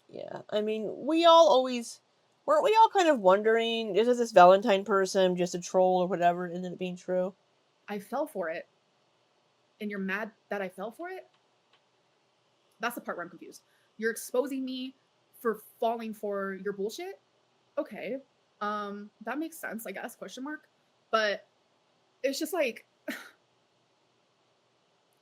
Yeah, I mean, we all always weren't we all kind of wondering, is this Valentine person just a troll or whatever, and then it being true? I fell for it, and you're mad that I fell for it? That's the part where I'm confused. You're exposing me for falling for your bullshit? Okay. That makes sense, I guess, question mark. But it's just like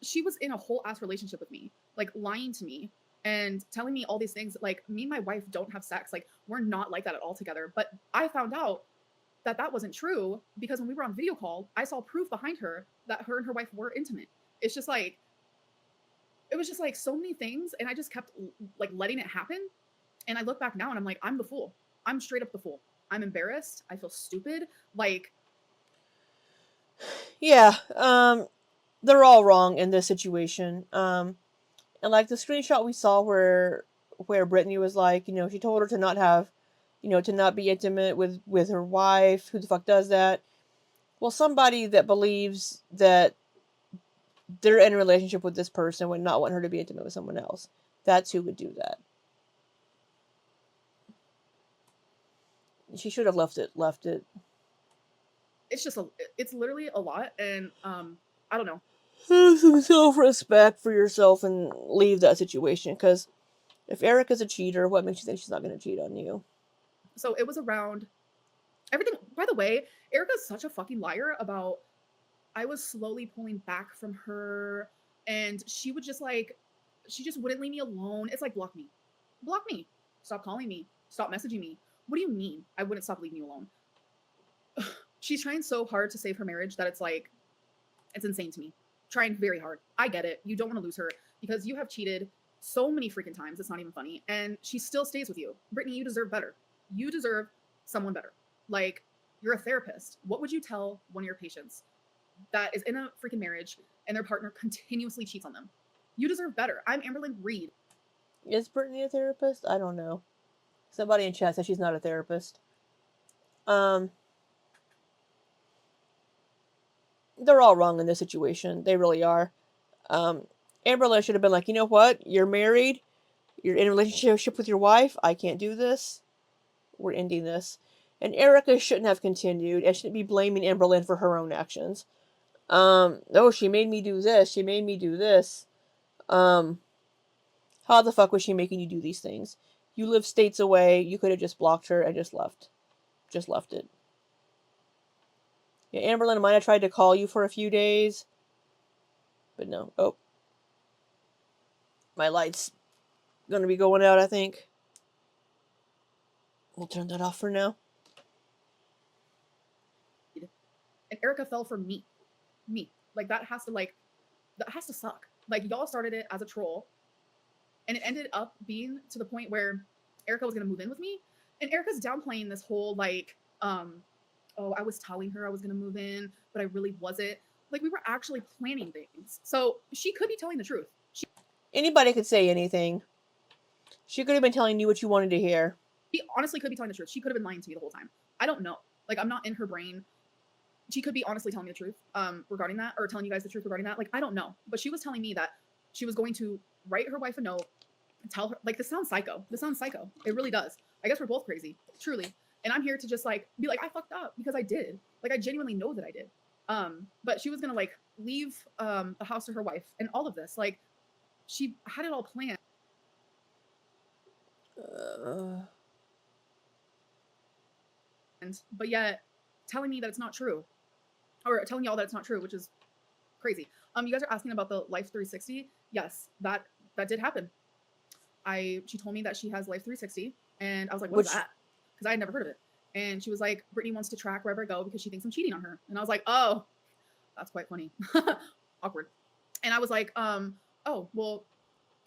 she was in a whole ass relationship with me, like lying to me and telling me all these things. Like, me and my wife don't have sex. Like, we're not like that at all together. But I found out that that wasn't true because when we were on video call, I saw proof behind her that her and her wife were intimate. It's just like, it was just like so many things. And I just kept like letting it happen. And I look back now and I'm like, I'm the fool. I'm straight up the fool. I'm embarrassed. I feel stupid. Like, Yeah, they're all wrong in this situation. And like the screenshot we saw where Brittany was like, she told her to not have, to not be intimate with her wife. Who the fuck does that? Well, somebody that believes that they're in a relationship with this person would not want her to be intimate with someone else. That's who would do that. She should have left it. it's just it's literally a lot. And I don't know. Have some self-respect for yourself and leave that situation. Because if Erica's a cheater, what makes you think she's not going to cheat on you? So it was around everything. By the way, Erica's such a fucking liar about I was slowly pulling back from her and she would just like she just wouldn't leave me alone. It's like block me. Block me. Stop calling me. Stop messaging me. What do you mean I wouldn't stop leaving you alone? She's trying so hard to save her marriage that it's like it's insane to me. Trying very hard. I get it. You don't want to lose her because you have cheated so many freaking times. It's not even funny. And she still stays with you. Brittany, you deserve better. You deserve someone better. Like, you're a therapist. What would you tell one of your patients that is in a freaking marriage and their partner continuously cheats on them? You deserve better. I'm Amberlynn Reed. Is Brittany a therapist? I don't know. Somebody in chat says she's not a therapist. They're all wrong in this situation. They really are. Amberlynn should have been like, you know what? You're married. You're in a relationship with your wife. I can't do this. We're ending this. And Erica shouldn't have continued and shouldn't be blaming Amberlynn for her own actions. Oh, she made me do this. She made me do this. How the fuck was she making you do these things? You live states away. You could have just blocked her and just left. Just left it. Yeah, Amberlynn might have tried to call you for a few days. But no. Oh. My light's gonna be going out, I think. We'll turn that off for now. And Erica fell for me. Me. Like, that has to suck. Like, y'all started it as a troll. And it ended up being to the point where Erica was gonna move in with me. And Erica's downplaying this whole like, oh, I was telling her I was gonna move in, but I really wasn't. Like, we were actually planning things. So she could be telling the truth. Anybody could say anything. She could have been telling you what you wanted to hear. She honestly could be telling the truth. She could have been lying to me the whole time. I don't know. Like, I'm not in her brain. She could be honestly telling me the truth regarding that, or telling you guys the truth regarding that. Like, I don't know. But she was telling me that she was going to write her wife a note and tell her, like, this sounds psycho. This sounds psycho. It really does. I guess we're both crazy, truly. And I'm here to just like be like, I fucked up because I did. Like, I genuinely know that I did. But she was gonna like leave the house to her wife and all of this. Like, she had it all planned. But yet telling me that it's not true. Or telling y'all that it's not true, which is crazy. You guys are asking about the Life 360. Yes, that did happen. She told me that she has Life 360, and I was like, what is that? Because I had never heard of it. And she was like, Brittany wants to track wherever I go because she thinks I'm cheating on her. And I was like, oh, that's quite funny. Awkward. And I was like, oh, well,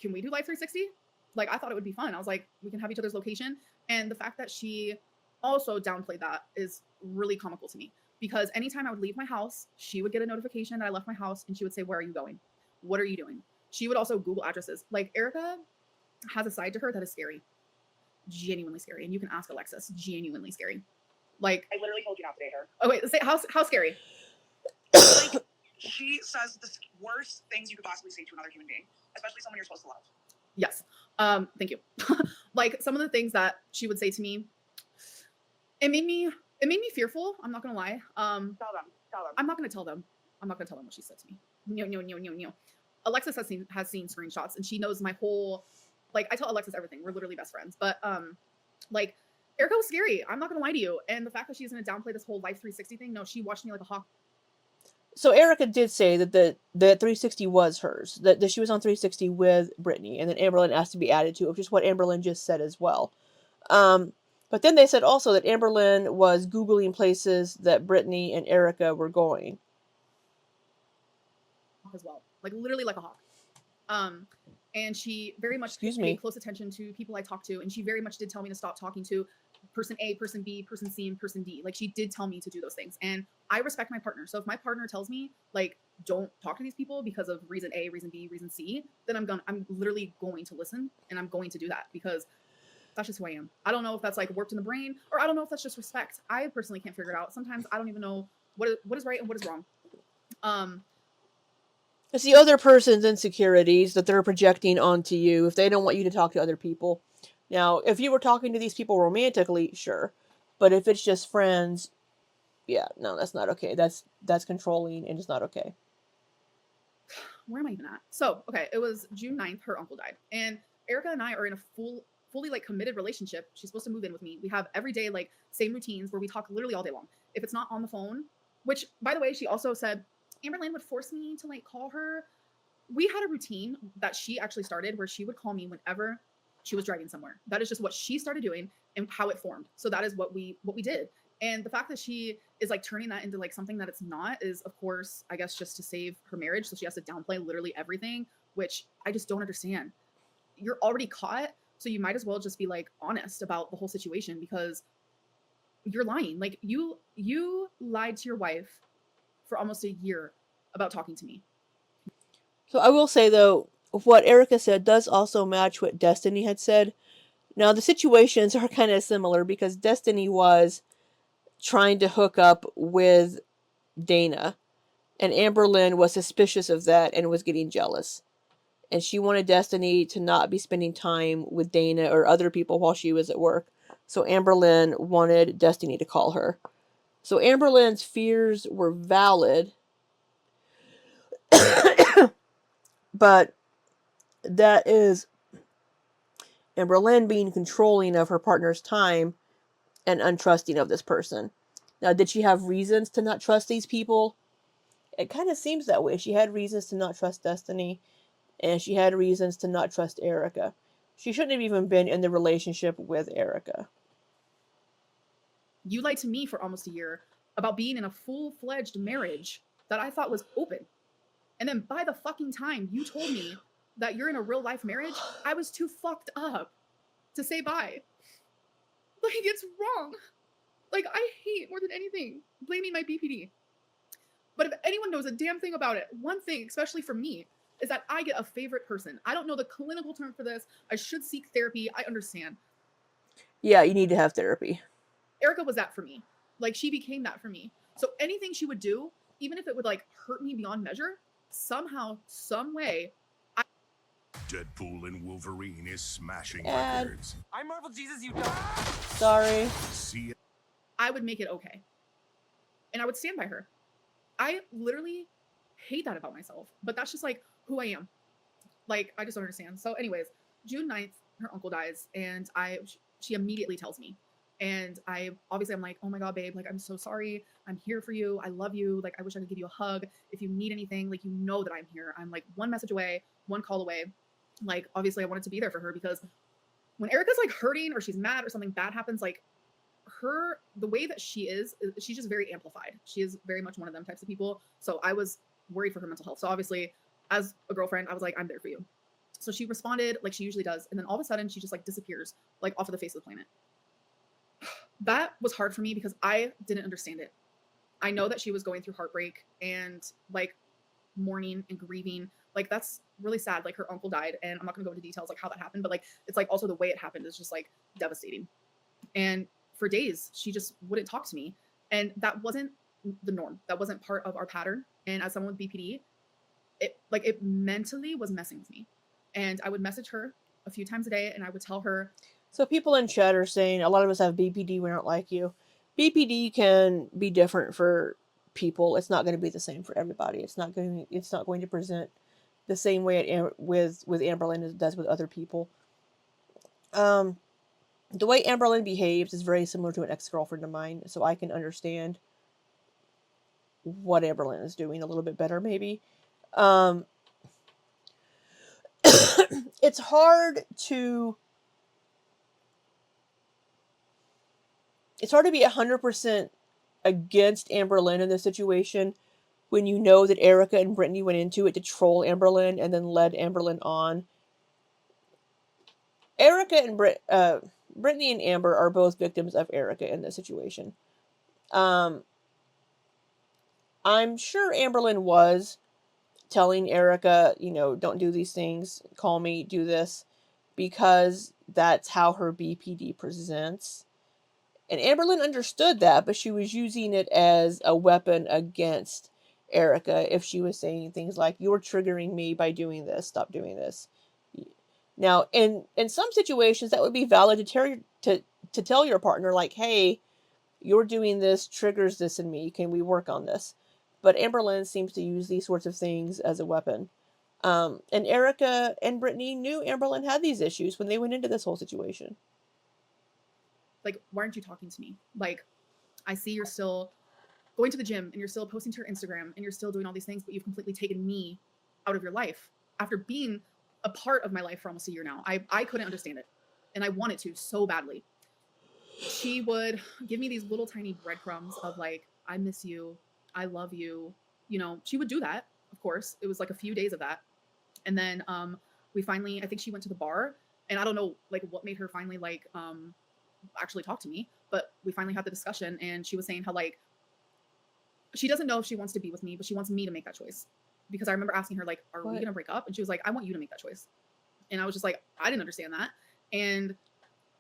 can we do Life 360? Like, I thought it would be fun. I was like, we can have each other's location. And the fact that she also downplayed that is really comical to me. Because anytime I would leave my house, she would get a notification that I left my house and she would say, where are you going? What are you doing? She would also Google addresses. Like, Erica has a side to her that is scary. Genuinely scary. And you can ask Alexis. Genuinely scary. Like, I literally told you not to date her. Oh, wait. Say, how scary? Like, she says the worst things you could possibly say to another human being, especially someone you're supposed to love. Yes. Thank you. like some of the things that she would say to me, it made me fearful. I'm not gonna lie. Tell them. I'm not gonna tell them. I'm not gonna tell them what she said to me. No. Alexis has seen screenshots, and she knows my whole. Like, I tell Alexis everything. We're literally best friends. But like, Erica was scary. I'm not gonna lie to you. And the fact that she's gonna downplay this whole Life 360 thing, no, she watched me like a hawk. So Erica did say that the 360 was hers, that she was on 360 with Brittany, and then Amberlynn asked to be added to it, which is what Amberlynn just said as well. But then they said also that Amberlynn was Googling places that Brittany and Erica were going. As well, like literally like a hawk. And she very much Excuse paid me. close attention to people I talked to, and she very much did tell me to stop talking to person A, person B, person C, and person D. Like, she did tell me to do those things, and I respect my partner. So if my partner tells me like, don't talk to these people because of reason A, reason B, reason C, then I'm literally going to listen, and I'm going to do that because that's just who I am. I don't know if that's like warped in the brain, or I don't know if that's just respect. I personally can't figure it out. Sometimes I don't even know what is right and what is wrong. It's the other person's insecurities that they're projecting onto you if they don't want you to talk to other people. Now, if you were talking to these people romantically, sure. But if it's just friends, yeah, no, that's not okay. That's controlling, and it's not okay. Where am I even at? So, okay, it was June 9th, her uncle died. And Erica and I are in a fully like committed relationship. She's supposed to move in with me. We have every day like same routines where we talk literally all day long. If it's not on the phone, which by the way, she also said Amberlynn would force me to like call her. We had a routine that she actually started where she would call me whenever she was driving somewhere. That is just what she started doing and how it formed. So that is what we did. And the fact that she is like turning that into like something that it's not is, of course, I guess just to save her marriage. So she has to downplay literally everything, which I just don't understand. You're already caught, so you might as well just be like honest about the whole situation because you're lying. Like you lied to your wife for almost a year about talking to me. So I will say, though, what Erica said does also match what Destiny had said. Now, the situations are kind of similar because Destiny was trying to hook up with Dana, and Amberlynn was suspicious of that and was getting jealous. And she wanted Destiny to not be spending time with Dana or other people while she was at work. So Amberlynn wanted Destiny to call her. So Amberlynn's fears were valid, but that is Amberlynn being controlling of her partner's time and untrusting of this person. Now, did she have reasons to not trust these people? It kind of seems that way. She had reasons to not trust Destiny, and she had reasons to not trust Erica. She shouldn't have even been in the relationship with Erica. You lied to me for almost a year about being in a full-fledged marriage that I thought was open. And then by the fucking time you told me that you're in a real life marriage, I was too fucked up to say bye. Like, it's wrong. Like, I hate more than anything blaming my BPD. But if anyone knows a damn thing about it, one thing, especially for me, is that I get a favorite person. I don't know the clinical term for this. I should seek therapy. I understand. Yeah, you need to have therapy. Erica was that for me. Like, she became that for me. So anything she would do, even if it would like hurt me beyond measure, somehow, some way, Deadpool and Wolverine is smashing Ad. records. I'm Marvel Jesus, you dumb. Sorry. See I would make it okay. And I would stand by her. I literally hate that about myself, but that's just like who I am. Like, I just don't understand. So anyways, June 9th, her uncle dies, and she immediately tells me. And I'm like, oh my God, babe, like, I'm so sorry. I'm here for you. I love you. Like, I wish I could give you a hug. If you need anything, like, you know that I'm here. I'm like one message away, one call away. Like, obviously I wanted to be there for her because when Erica's like hurting or she's mad or something bad happens, like the way that she is, she's just very amplified. She is very much one of them types of people. So I was worried for her mental health. So obviously as a girlfriend, I was like, I'm there for you. So she responded like she usually does. And then all of a sudden she just like disappears, like off of the face of the planet. That was hard for me because I didn't understand it. I know that she was going through heartbreak and like mourning and grieving. Like, that's really sad. Like, her uncle died, and I'm not gonna go into details like how that happened, but like it's like also the way it happened is just like devastating. And for days she just wouldn't talk to me, and that wasn't the norm. That wasn't part of our pattern. And as someone with BPD, it mentally was messing with me. And I would message her a few times a day, and I would tell her So people in chat are saying a lot of us have BPD. We don't like you. BPD can be different for people. It's not going to be the same for everybody. It's not going to present the same way with Amberlynn as it does with other people. The way Amberlynn behaves is very similar to an ex-girlfriend of mine, so I can understand what Amberlynn is doing a little bit better, maybe. Um, it's hard to be 100% against Amberlynn in this situation when you know that Erica and Brittany went into it to troll Amberlynn and then led Amberlynn on. Brittany and Amber are both victims of Erica in this situation. I'm sure Amberlynn was telling Erica, don't do these things, call me, do this, because that's how her BPD presents. And Amberlynn understood that, but she was using it as a weapon against Erica if she was saying things like, you're triggering me by doing this, stop doing this. Now, in some situations, that would be valid to tell your partner, like, hey, you're doing this, triggers this in me, can we work on this? But Amberlynn seems to use these sorts of things as a weapon. And Erica and Brittany knew Amberlynn had these issues when they went into this whole situation. Like, why aren't you talking to me? Like, I see you're still going to the gym and you're still posting to your Instagram and you're still doing all these things, but you've completely taken me out of your life after being a part of my life for almost a year now. I couldn't understand it, and I wanted to so badly. She would give me these little tiny breadcrumbs of like, I miss you, I love you. She would do that, of course. It was like a few days of that. And then we finally, I think she went to the bar, and I don't know like what made her finally like actually talk to me, but we finally had the discussion, and she was saying how like she doesn't know if she wants to be with me, but she wants me to make that choice. Because I remember asking her like, are we gonna break up? And she was like, I want you to make that choice. And I was just like, I didn't understand that. And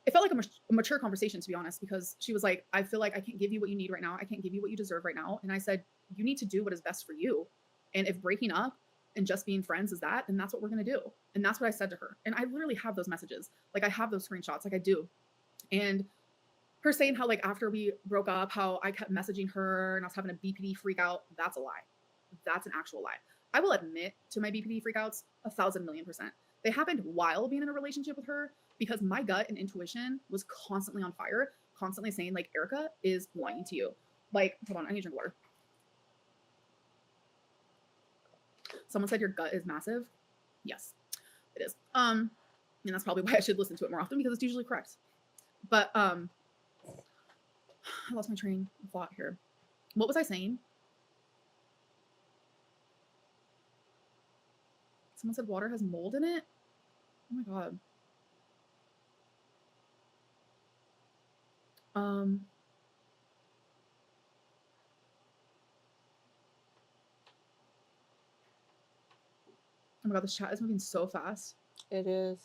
it felt like a mature conversation, to be honest, because she was like, I feel like I can't give you what you need right now. I can't give you what you deserve right now. And I said, you need to do what is best for you. And if breaking up and just being friends is that, then that's what we're going to do. And that's what I said to her. And I literally have those messages. Like, I have those screenshots, like I do. And her saying how like after we broke up, how I kept messaging her and I was having a BPD freak out, that's a lie. That's an actual lie. I will admit to my BPD freakouts 1,000,000,000%. They happened while being in a relationship with her because my gut and intuition was constantly on fire, constantly saying like, Erica is lying to you. Like, hold on, I need to drink water. Someone said your gut is massive. Yes, it is. And that's probably why I should listen to it more often, because it's usually correct. But I lost my train of thought here. What was I saying? Someone said water has mold in it. Oh my god. Oh my god, this chat is moving so fast. It is.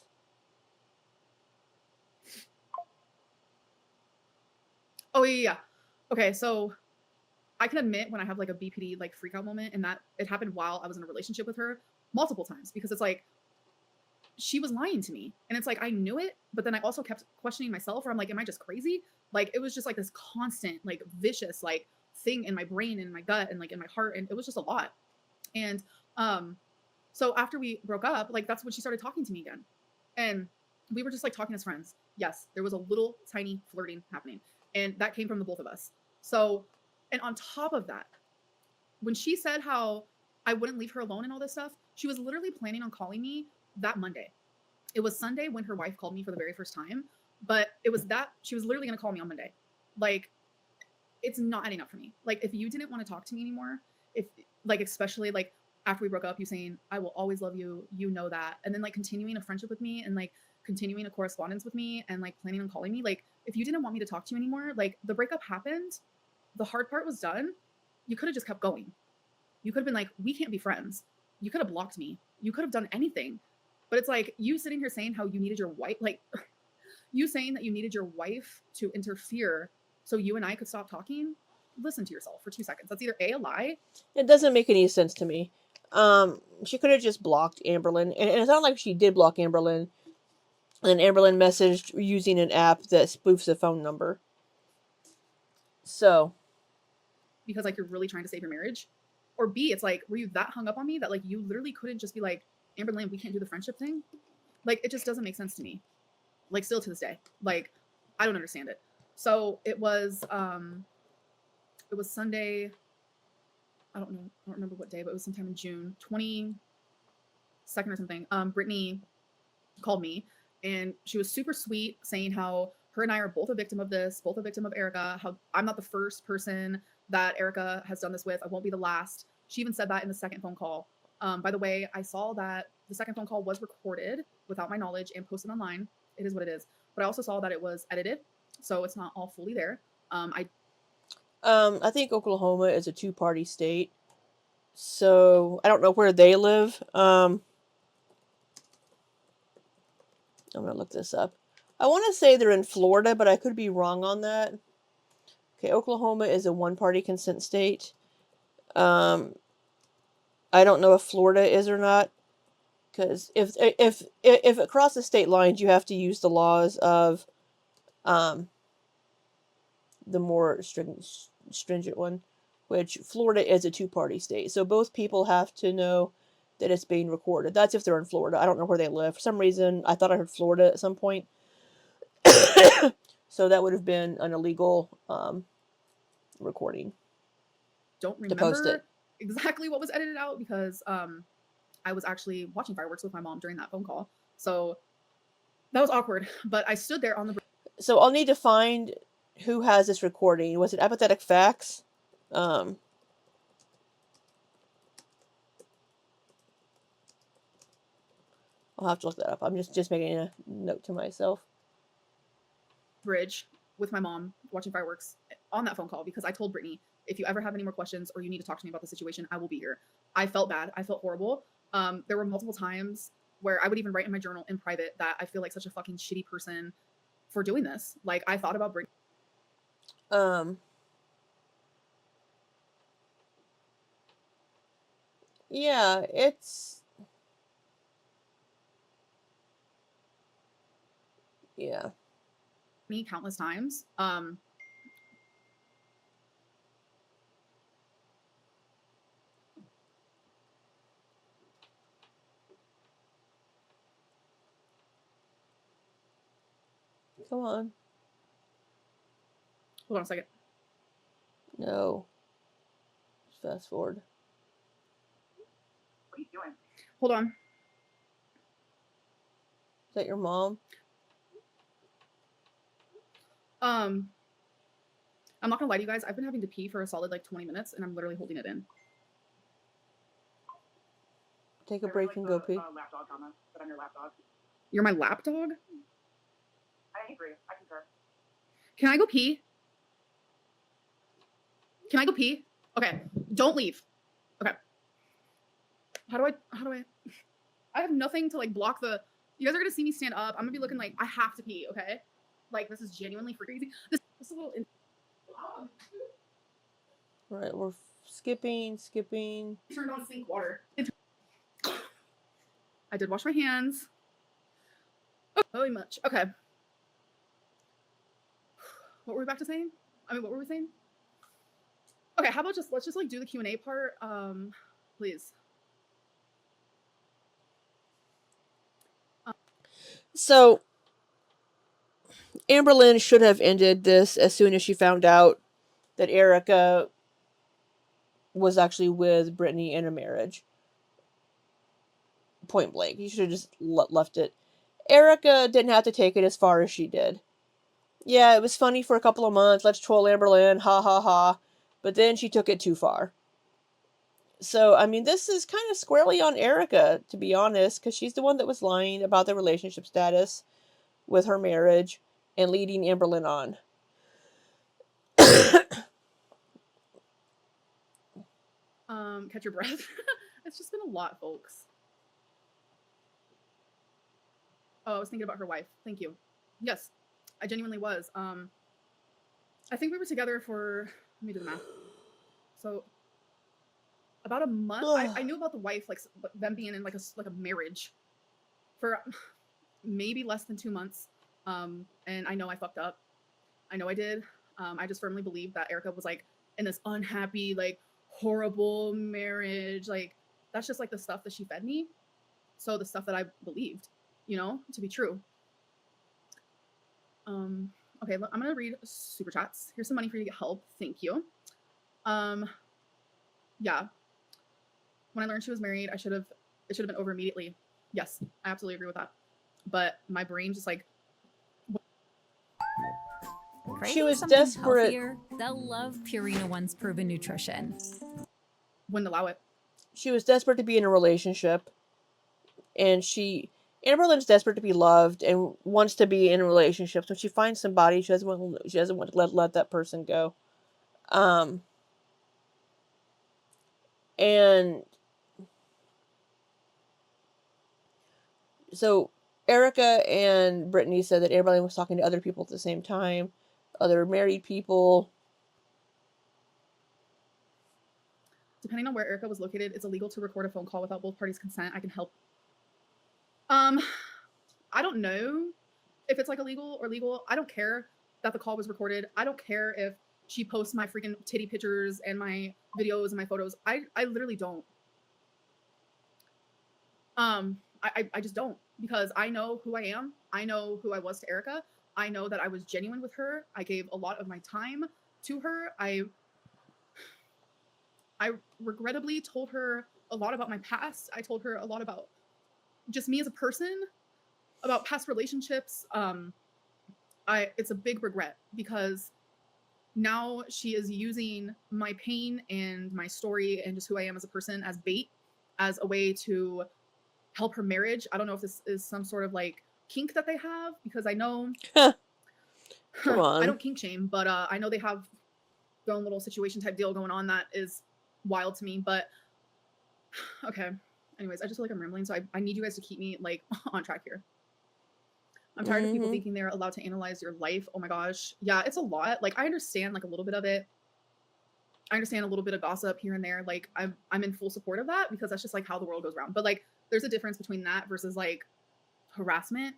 Oh yeah. Okay, so I can admit when I have like a BPD like freak out moment, and that it happened while I was in a relationship with her multiple times, because it's like she was lying to me, and it's like I knew it, but then I also kept questioning myself, where I'm like, am I just crazy? Like, it was just like this constant like vicious like thing in my brain and my gut and like in my heart, and it was just a lot. And so after we broke up, like that's when she started talking to me again, and we were just like talking as friends. Yes, there was a little tiny flirting happening, and that came from the both of us. So, and on top of that, when she said how I wouldn't leave her alone and all this stuff, she was literally planning on calling me that Monday. It was Sunday when her wife called me for the very first time, but it was that she was literally going to call me on Monday. Like, it's not adding up for me. Like, if you didn't want to talk to me anymore, if like, especially like after we broke up, you saying, I will always love you, you know that, and then like continuing a friendship with me and like continuing a correspondence with me and like planning on calling me, like if you didn't want me to talk to you anymore, like the breakup happened, the hard part was done, you could have just kept going. You could have been like, we can't be friends. You could have blocked me. You could have done anything. But it's like you sitting here saying how you needed your wife, like you saying that you needed your wife to interfere so you and I could stop talking. Listen to yourself for 2 seconds. That's either a lie. It doesn't make any sense to me. She could have just blocked Amberlynn, and it's not like she did block Amberlynn. And Amberlynn messaged using an app that spoofs a phone number. So. Because like you're really trying to save your marriage, or B, it's like, were you that hung up on me that like you literally couldn't just be like, Amberlynn, we can't do the friendship thing? Like it just doesn't make sense to me. Like still to this day, like I don't understand it. So it was Sunday. I don't remember what day, but it was sometime in June 22nd or something. Brittany called me and she was super sweet, saying how her and I are both a victim of this, both a victim of Erica, how I'm not the first person that Erica has done this with. I won't be the last. She even said that in the second phone call. By the way, I saw that the second phone call was recorded without my knowledge and posted online. It is what it is. But I also saw that it was edited, so it's not all fully there. I think Oklahoma is a two-party state, so I don't know where they live. I'm gonna look this up. I want to say they're in Florida, but I could be wrong on that. Okay, Oklahoma is a one-party consent state. I don't know if Florida is or not, because if it crosses state lines, you have to use the laws of the more stringent one, which Florida is a two-party state. So both people have to know that it's being recorded. That's if they're in Florida. I don't know where they live. For some reason, I thought I heard Florida at some point. So that would have been an illegal recording. Don't remember exactly what was edited out because I was actually watching fireworks with my mom during that phone call. So that was awkward. But I stood there on the... So I'll need to find who has this recording. Was it Apathetic Facts? I'll have to look that up. I'm just making a note to myself. Bridge with my mom watching fireworks on that phone call because I told Brittany, if you ever have any more questions or you need to talk to me about the situation, I will be here. I felt bad. I felt horrible. There were multiple times where I would even write in my journal in private that I feel like such a fucking shitty person for doing this. Like I thought about Brittany. Yeah, it's... Yeah. Me countless times. Come on. Hold on a second. No. Just fast forward. What are you doing? Hold on. Is that your mom? I'm not gonna lie to you guys. I've been having to pee for a solid like 20 minutes, and I'm literally holding it in. Take a break and go pee. Lapdog comment, but I'm your lapdog. You're my lap dog? I agree. I concur. Can I go pee? Can I go pee? Okay. Don't leave. Okay. How do I I have nothing to like block the... You guys are gonna see me stand up. I'm gonna be looking like I have to pee, okay? Like this is genuinely for crazy. This is a little Right, we're skipping. turned on sink water. I did wash my hands. Oh, very much. Okay. What were we back to saying? What were we saying? Okay, how about let's just like do the Q&A part, please. So, Amberlynn should have ended this as soon as she found out that Erica was actually with Brittany in a marriage. Point blank. You should have just left it. Erica didn't have to take it as far as she did. Yeah, it was funny for a couple of months. Let's troll Amberlynn. Ha ha ha. But then she took it too far. So, this is kind of squarely on Erica, to be honest, because she's the one that was lying about the relationship status with her marriage and leading Amberlynn on. Catch your breath. It's just been a lot, folks. Oh, I was thinking about her wife. Thank you. Yes, I genuinely was. I think we were together for, let me do the math. So about a month. I knew about the wife, like them being in like a marriage for maybe less than 2 months. And I know I fucked up. I know I did. I just firmly believe that Erica was like in this unhappy, like horrible marriage. Like that's just like the stuff that she fed me. So the stuff that I believed, to be true. Okay, I'm gonna read super chats. Here's some money for you to get help. Thank you. Yeah. When I learned she was married, it should have been over immediately. Yes, I absolutely agree with that. But my brain just like She Craving was something desperate. healthier? They'll love Purina One's proven nutrition. wouldn't allow it. She was desperate to be in a relationship, and Amberlynn's desperate to be loved and wants to be in a relationship. So she finds somebody. She doesn't want to let that person go. And so Erica and Brittany said that Amberlynn was talking to other people at the same time, other married people. Depending on where Erica was located, it's illegal to record a phone call without both parties' consent. I can help. I don't know if it's like illegal or legal. I don't care that the call was recorded. I don't care if she posts my freaking titty pictures and my videos and my photos. I literally don't. I just don't, because I know who I am. I know who I was to Erica. I know that I was genuine with her. I gave a lot of my time to her. I regrettably told her a lot about my past. I told her a lot about just me as a person, about past relationships. It's a big regret, because now she is using my pain and my story and just who I am as a person as bait, as a way to help her marriage. I don't know if this is some sort of like kink that they have, because I know Come on. I don't kink shame, but I know they have their own little situation type deal going on that is wild to me. But okay, anyways, I just feel like I'm rambling, so I need you guys to keep me like on track here. I'm tired of people thinking they're allowed to analyze your life. Oh my gosh. Yeah, it's a lot. Like, I understand like a little bit of it. I understand a little bit of gossip here and there. Like, I'm in full support of that, because that's just like how the world goes around. But like, there's a difference between that versus like harassment,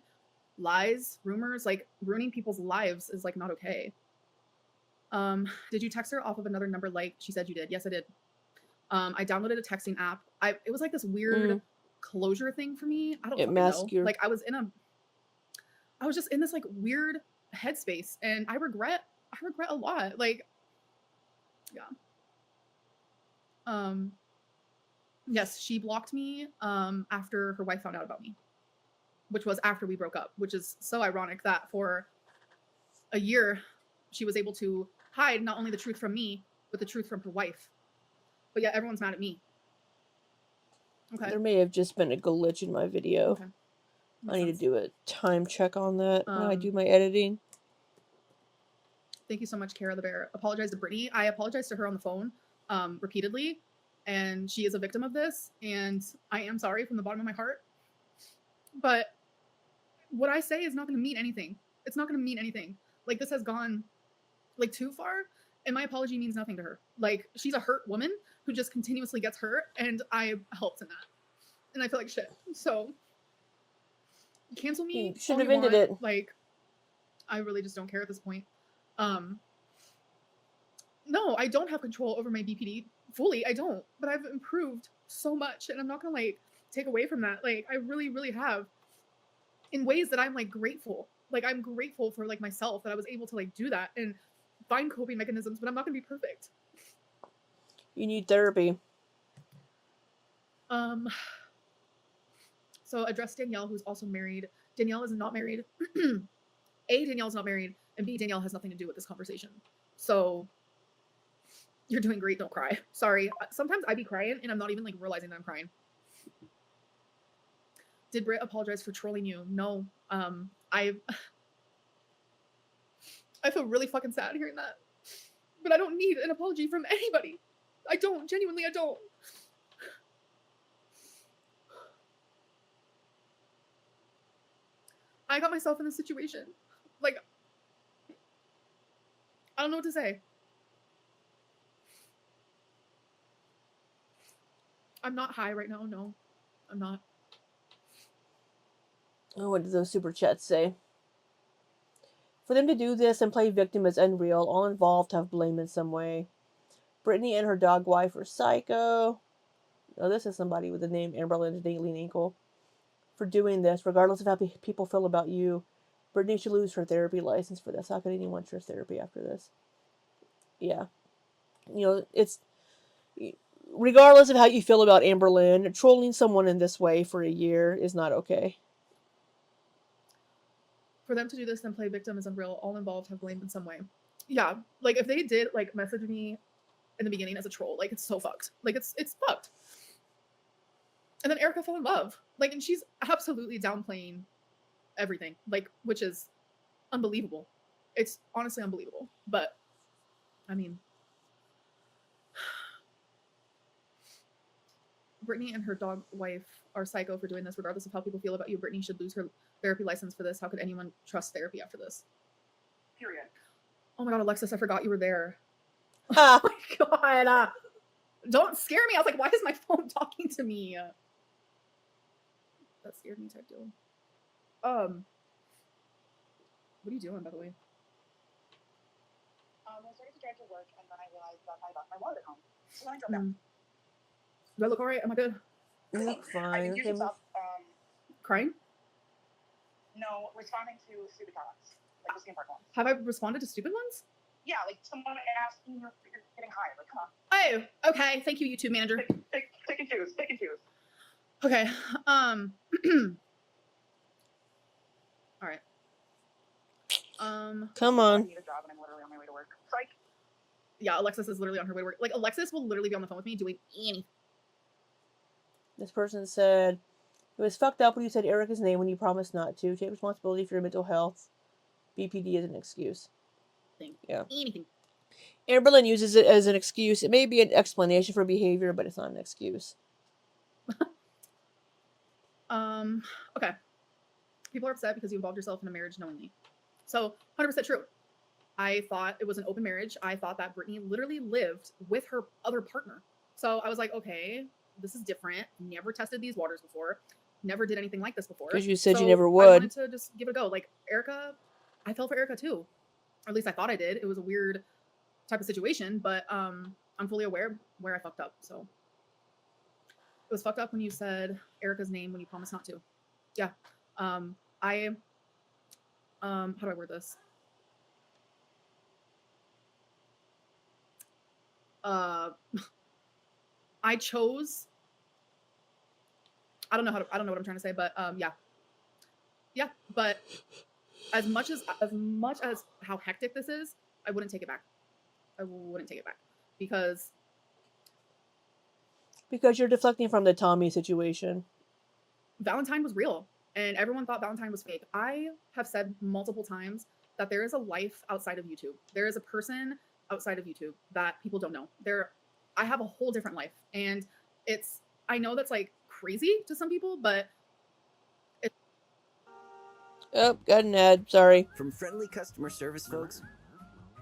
lies, rumors. Like, ruining people's lives is like not okay. Did you text her off of another number like she said you did? Yes, I did. I downloaded a texting app. It was like this weird closure thing for me. I don't fucking know. Like, I was just in this like weird headspace, and I regret a lot. Like, yeah. Yes, she blocked me after her wife found out about me, which was after we broke up, which is so ironic that for a year she was able to hide not only the truth from me, but the truth from her wife. But yeah, everyone's mad at me. Okay. There may have just been a glitch in my video. Okay. I need to do a time check on that when I do my editing. Thank you so much, Kara the Bear. Apologize to Brittany. I apologized to her on the phone repeatedly, and she is a victim of this, and I am sorry from the bottom of my heart. But what I say is not going to mean anything. It's not going to mean anything. Like, this has gone like too far, and my apology means nothing to her. Like, she's a hurt woman who just continuously gets hurt, and I helped in that. And I feel like shit. So cancel me. You should have ended it. Like, I really just don't care at this point. No, I don't have control over my BPD fully. I don't, but I've improved so much, and I'm not gonna like take away from that. Like, I really, really have, in ways that I'm like grateful. Like, I'm grateful for like myself that I was able to like do that and find coping mechanisms, but I'm not gonna be perfect. You need therapy. So address Danielle, who's also married. Danielle is not married. Danielle's not married, and B, Danielle has nothing to do with this conversation. So you're doing great. Don't cry. Sorry. Sometimes I be crying, and I'm not even like realizing that I'm crying. Did Britt apologize for trolling you? No. I feel really fucking sad hearing that. But I don't need an apology from anybody. I don't. Genuinely, I don't. I got myself in this situation. Like, I don't know what to say. I'm not high right now. No, I'm not. Oh, what did those super chats say? For them to do this and play victim is unreal. All involved have blame in some way. Brittany and her dog wife are psycho. Oh, this is somebody with the name Amberlynn Dangling Ankle. For doing this, regardless of how people feel about you, Brittany should lose her therapy license for this. How could anyone trust therapy after this? Yeah. It's regardless of how you feel about Amberlynn, trolling someone in this way for a year is not okay. For them to do this and play victim is unreal. All involved have blamed in some way. Yeah, like if they did like message me in the beginning as a troll, like it's so fucked. Like it's fucked. And then Erica fell in love. Like, and she's absolutely downplaying everything. Like, which is unbelievable. It's honestly unbelievable. But I mean, Brittany and her dog wife are psycho for doing this. Regardless of how people feel about you, Brittany should lose her therapy license for this. How could anyone trust therapy after this? Period. Oh my god, Alexis, I forgot you were there. Ah. Oh my god. Don't scare me. I was like, why is my phone talking to me? That scared me type deal. What are you doing, by the way? I started to drive to work, and then I realized that I left my wallet at home. So then I drove down. Do I look alright? Am I good? You look I fine. think you should stop, Crying? no, responding to stupid comments. Like the Skate Park ones. Have I responded to stupid ones? Yeah, like someone asking you're getting high. Like, come on. Oh, okay. Thank you, YouTube manager. Pick and choose. Pick and choose. Okay. All right. Come I on. need a job, and I'm literally on my way to work. Psych. Yeah, Alexis is literally on her way to work. Like, Alexis will literally be on the phone with me doing anything. This person said, it was fucked up when you said Erica's name when you promised not to. Take responsibility for your mental health. BPD is an excuse. Yeah. Anything. Amberlynn uses it as an excuse. It may be an explanation for behavior, but it's not an excuse. Okay. People are upset because you involved yourself in a marriage knowingly. So, 100% true. I thought it was an open marriage. I thought that Brittany literally lived with her other partner. So I was like, okay, this is different. Never tested these waters before. Never did anything like this before. Because you said So you never I would. wanted to just give it a go. Like, Erica, I fell for Erica too. Or at least I thought I did. It was a weird type of situation, but I'm fully aware where I fucked up. So it was fucked up when you said Erica's name when you promised not to. Yeah. How do I word this? I chose. I don't know what I'm trying to say, but yeah. But as much as how hectic this is, I wouldn't take it back. I wouldn't take it back because you're deflecting from the Tommy situation. Valentine was real, and everyone thought Valentine was fake. I have said multiple times that there is a life outside of YouTube. There is a person outside of YouTube that people don't know. I have a whole different life, and I know that's like crazy to some people, but Oh, got an ad. Sorry. From friendly customer service folks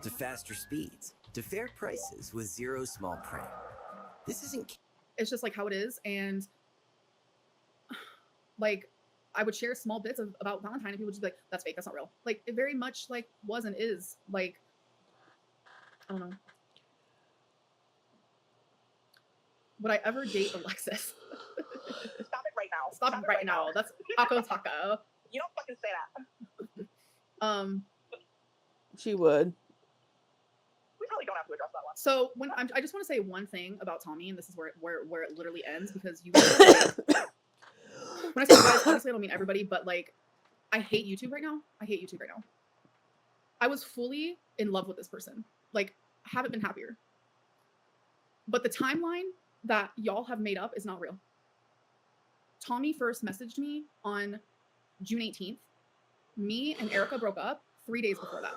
to faster speeds to fair prices with zero small print. This isn't. It's just like how it is, and like I would share small bits about Valentine, and people would just be like, "That's fake. That's not real." Like it very much like was and is like. I don't know. Would I ever date Alexis? Stop it right now. Stop it right now. That's taco taco. You don't fucking say that. She would. We probably don't have to address that one. So I just want to say one thing about Tommy, and this is where it literally ends because you. When I say you guys, honestly, I don't mean everybody, but like, I hate YouTube right now. I was fully in love with this person. Like, haven't been happier. But the timeline that y'all have made up is not real. Tommy first messaged me on June 18th. Me and Erica broke up 3 days before that.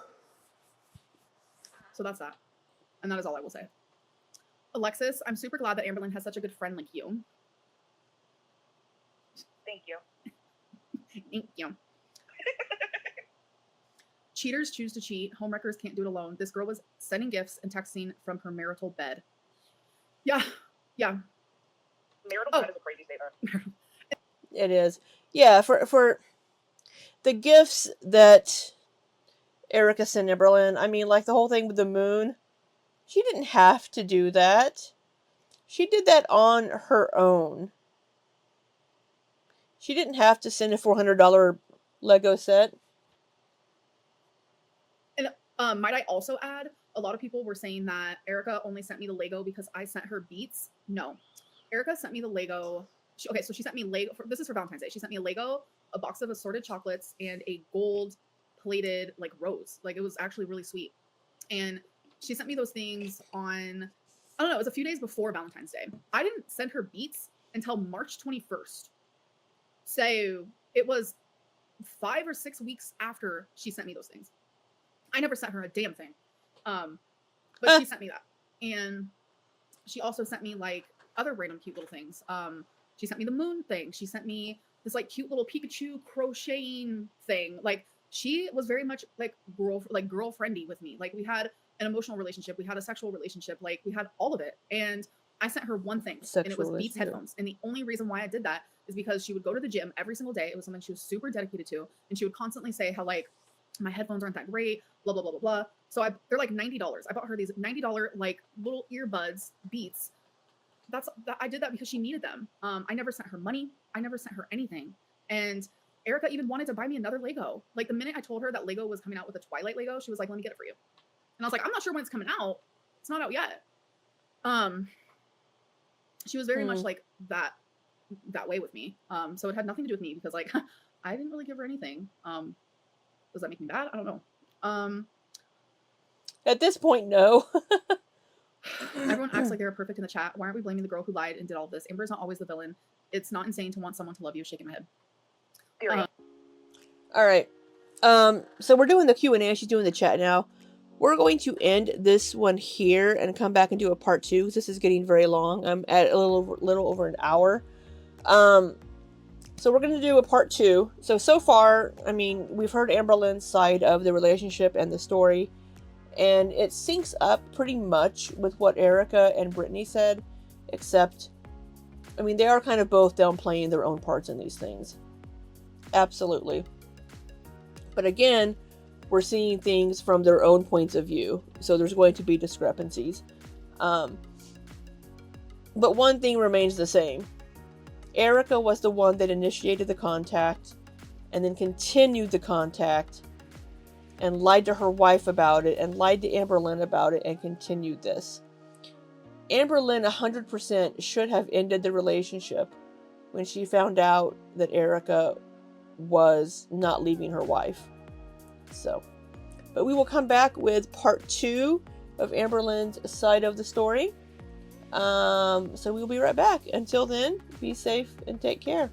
So that's that. And that is all I will say. Alexis, I'm super glad that Amberlynn has such a good friend like you. Thank you. Thank you. Cheaters choose to cheat. Homewreckers can't do it alone. This girl was sending gifts and texting from her marital bed. Yeah. Marital bed is a crazy statement. It is. Yeah, for the gifts that Erica sent Amberlynn, I mean, like the whole thing with the moon, she didn't have to do that. She did that on her own. She didn't have to send a $400 Lego set. And might I also add, a lot of people were saying that Erica only sent me the Lego because I sent her beats. No. Erica sent me the Lego. So she sent me Lego. This is for Valentine's Day. She sent me a Lego, a box of assorted chocolates, and a gold plated like rose. Like, it was actually really sweet. And she sent me those things on, I don't know, it was a few days before Valentine's Day. I didn't send her beats until March 21st. So it was 5 or 6 weeks after she sent me those things. I never sent her a damn thing. But she sent me that. And she also sent me like other random cute little things. She sent me the moon thing. She sent me this like cute little Pikachu crocheting thing. Like, she was very much like girlfriendy with me. Like, we had an emotional relationship. We had a sexual relationship. Like, we had all of it. And I sent her one thing, and it was Beats headphones. And the only reason why I did that is because she would go to the gym every single day. It was something she was super dedicated to. And she would constantly say how like, my headphones aren't that great, blah, blah, blah, blah, blah. So they're like $90. I bought her these $90 like little earbuds, Beats. I did that because she needed them. I never sent her money. I never sent her anything. And Erica even wanted to buy me another Lego. Like, the minute I told her that Lego was coming out with a Twilight Lego, she was like, let me get it for you. And I was like, I'm not sure when it's coming out. It's not out yet. She was very much like that way with me. So it had nothing to do with me because like, I didn't really give her anything. Does that make me bad? I don't know. At this point, no. Everyone acts like they're perfect in the chat. Why aren't we blaming the girl who lied and did all of this? Amber's not always the villain. It's not insane to want someone to love you. Shaking my head. All right. So we're doing the Q&A. She's doing the chat now. We're going to end this one here and come back and do a part 2 because this is getting very long. I'm at a little over an hour. So we're going to do a part 2. So far, I mean, we've heard Amberlynn's side of the relationship and the story, and it syncs up pretty much with what Erica and Brittany said, except, I mean, they are kind of both downplaying their own parts in these things. Absolutely. But again, we're seeing things from their own points of view, so there's going to be discrepancies. But one thing remains the same. Erica was the one that initiated the contact, and then continued the contact, and lied to her wife about it, and lied to Amberlynn about it, and continued this. Amberlynn 100% should have ended the relationship when she found out that Erica was not leaving her wife. So, but we will come back with part 2 of Amberlynn's side of the story. So we'll be right back. Until then, be safe and take care.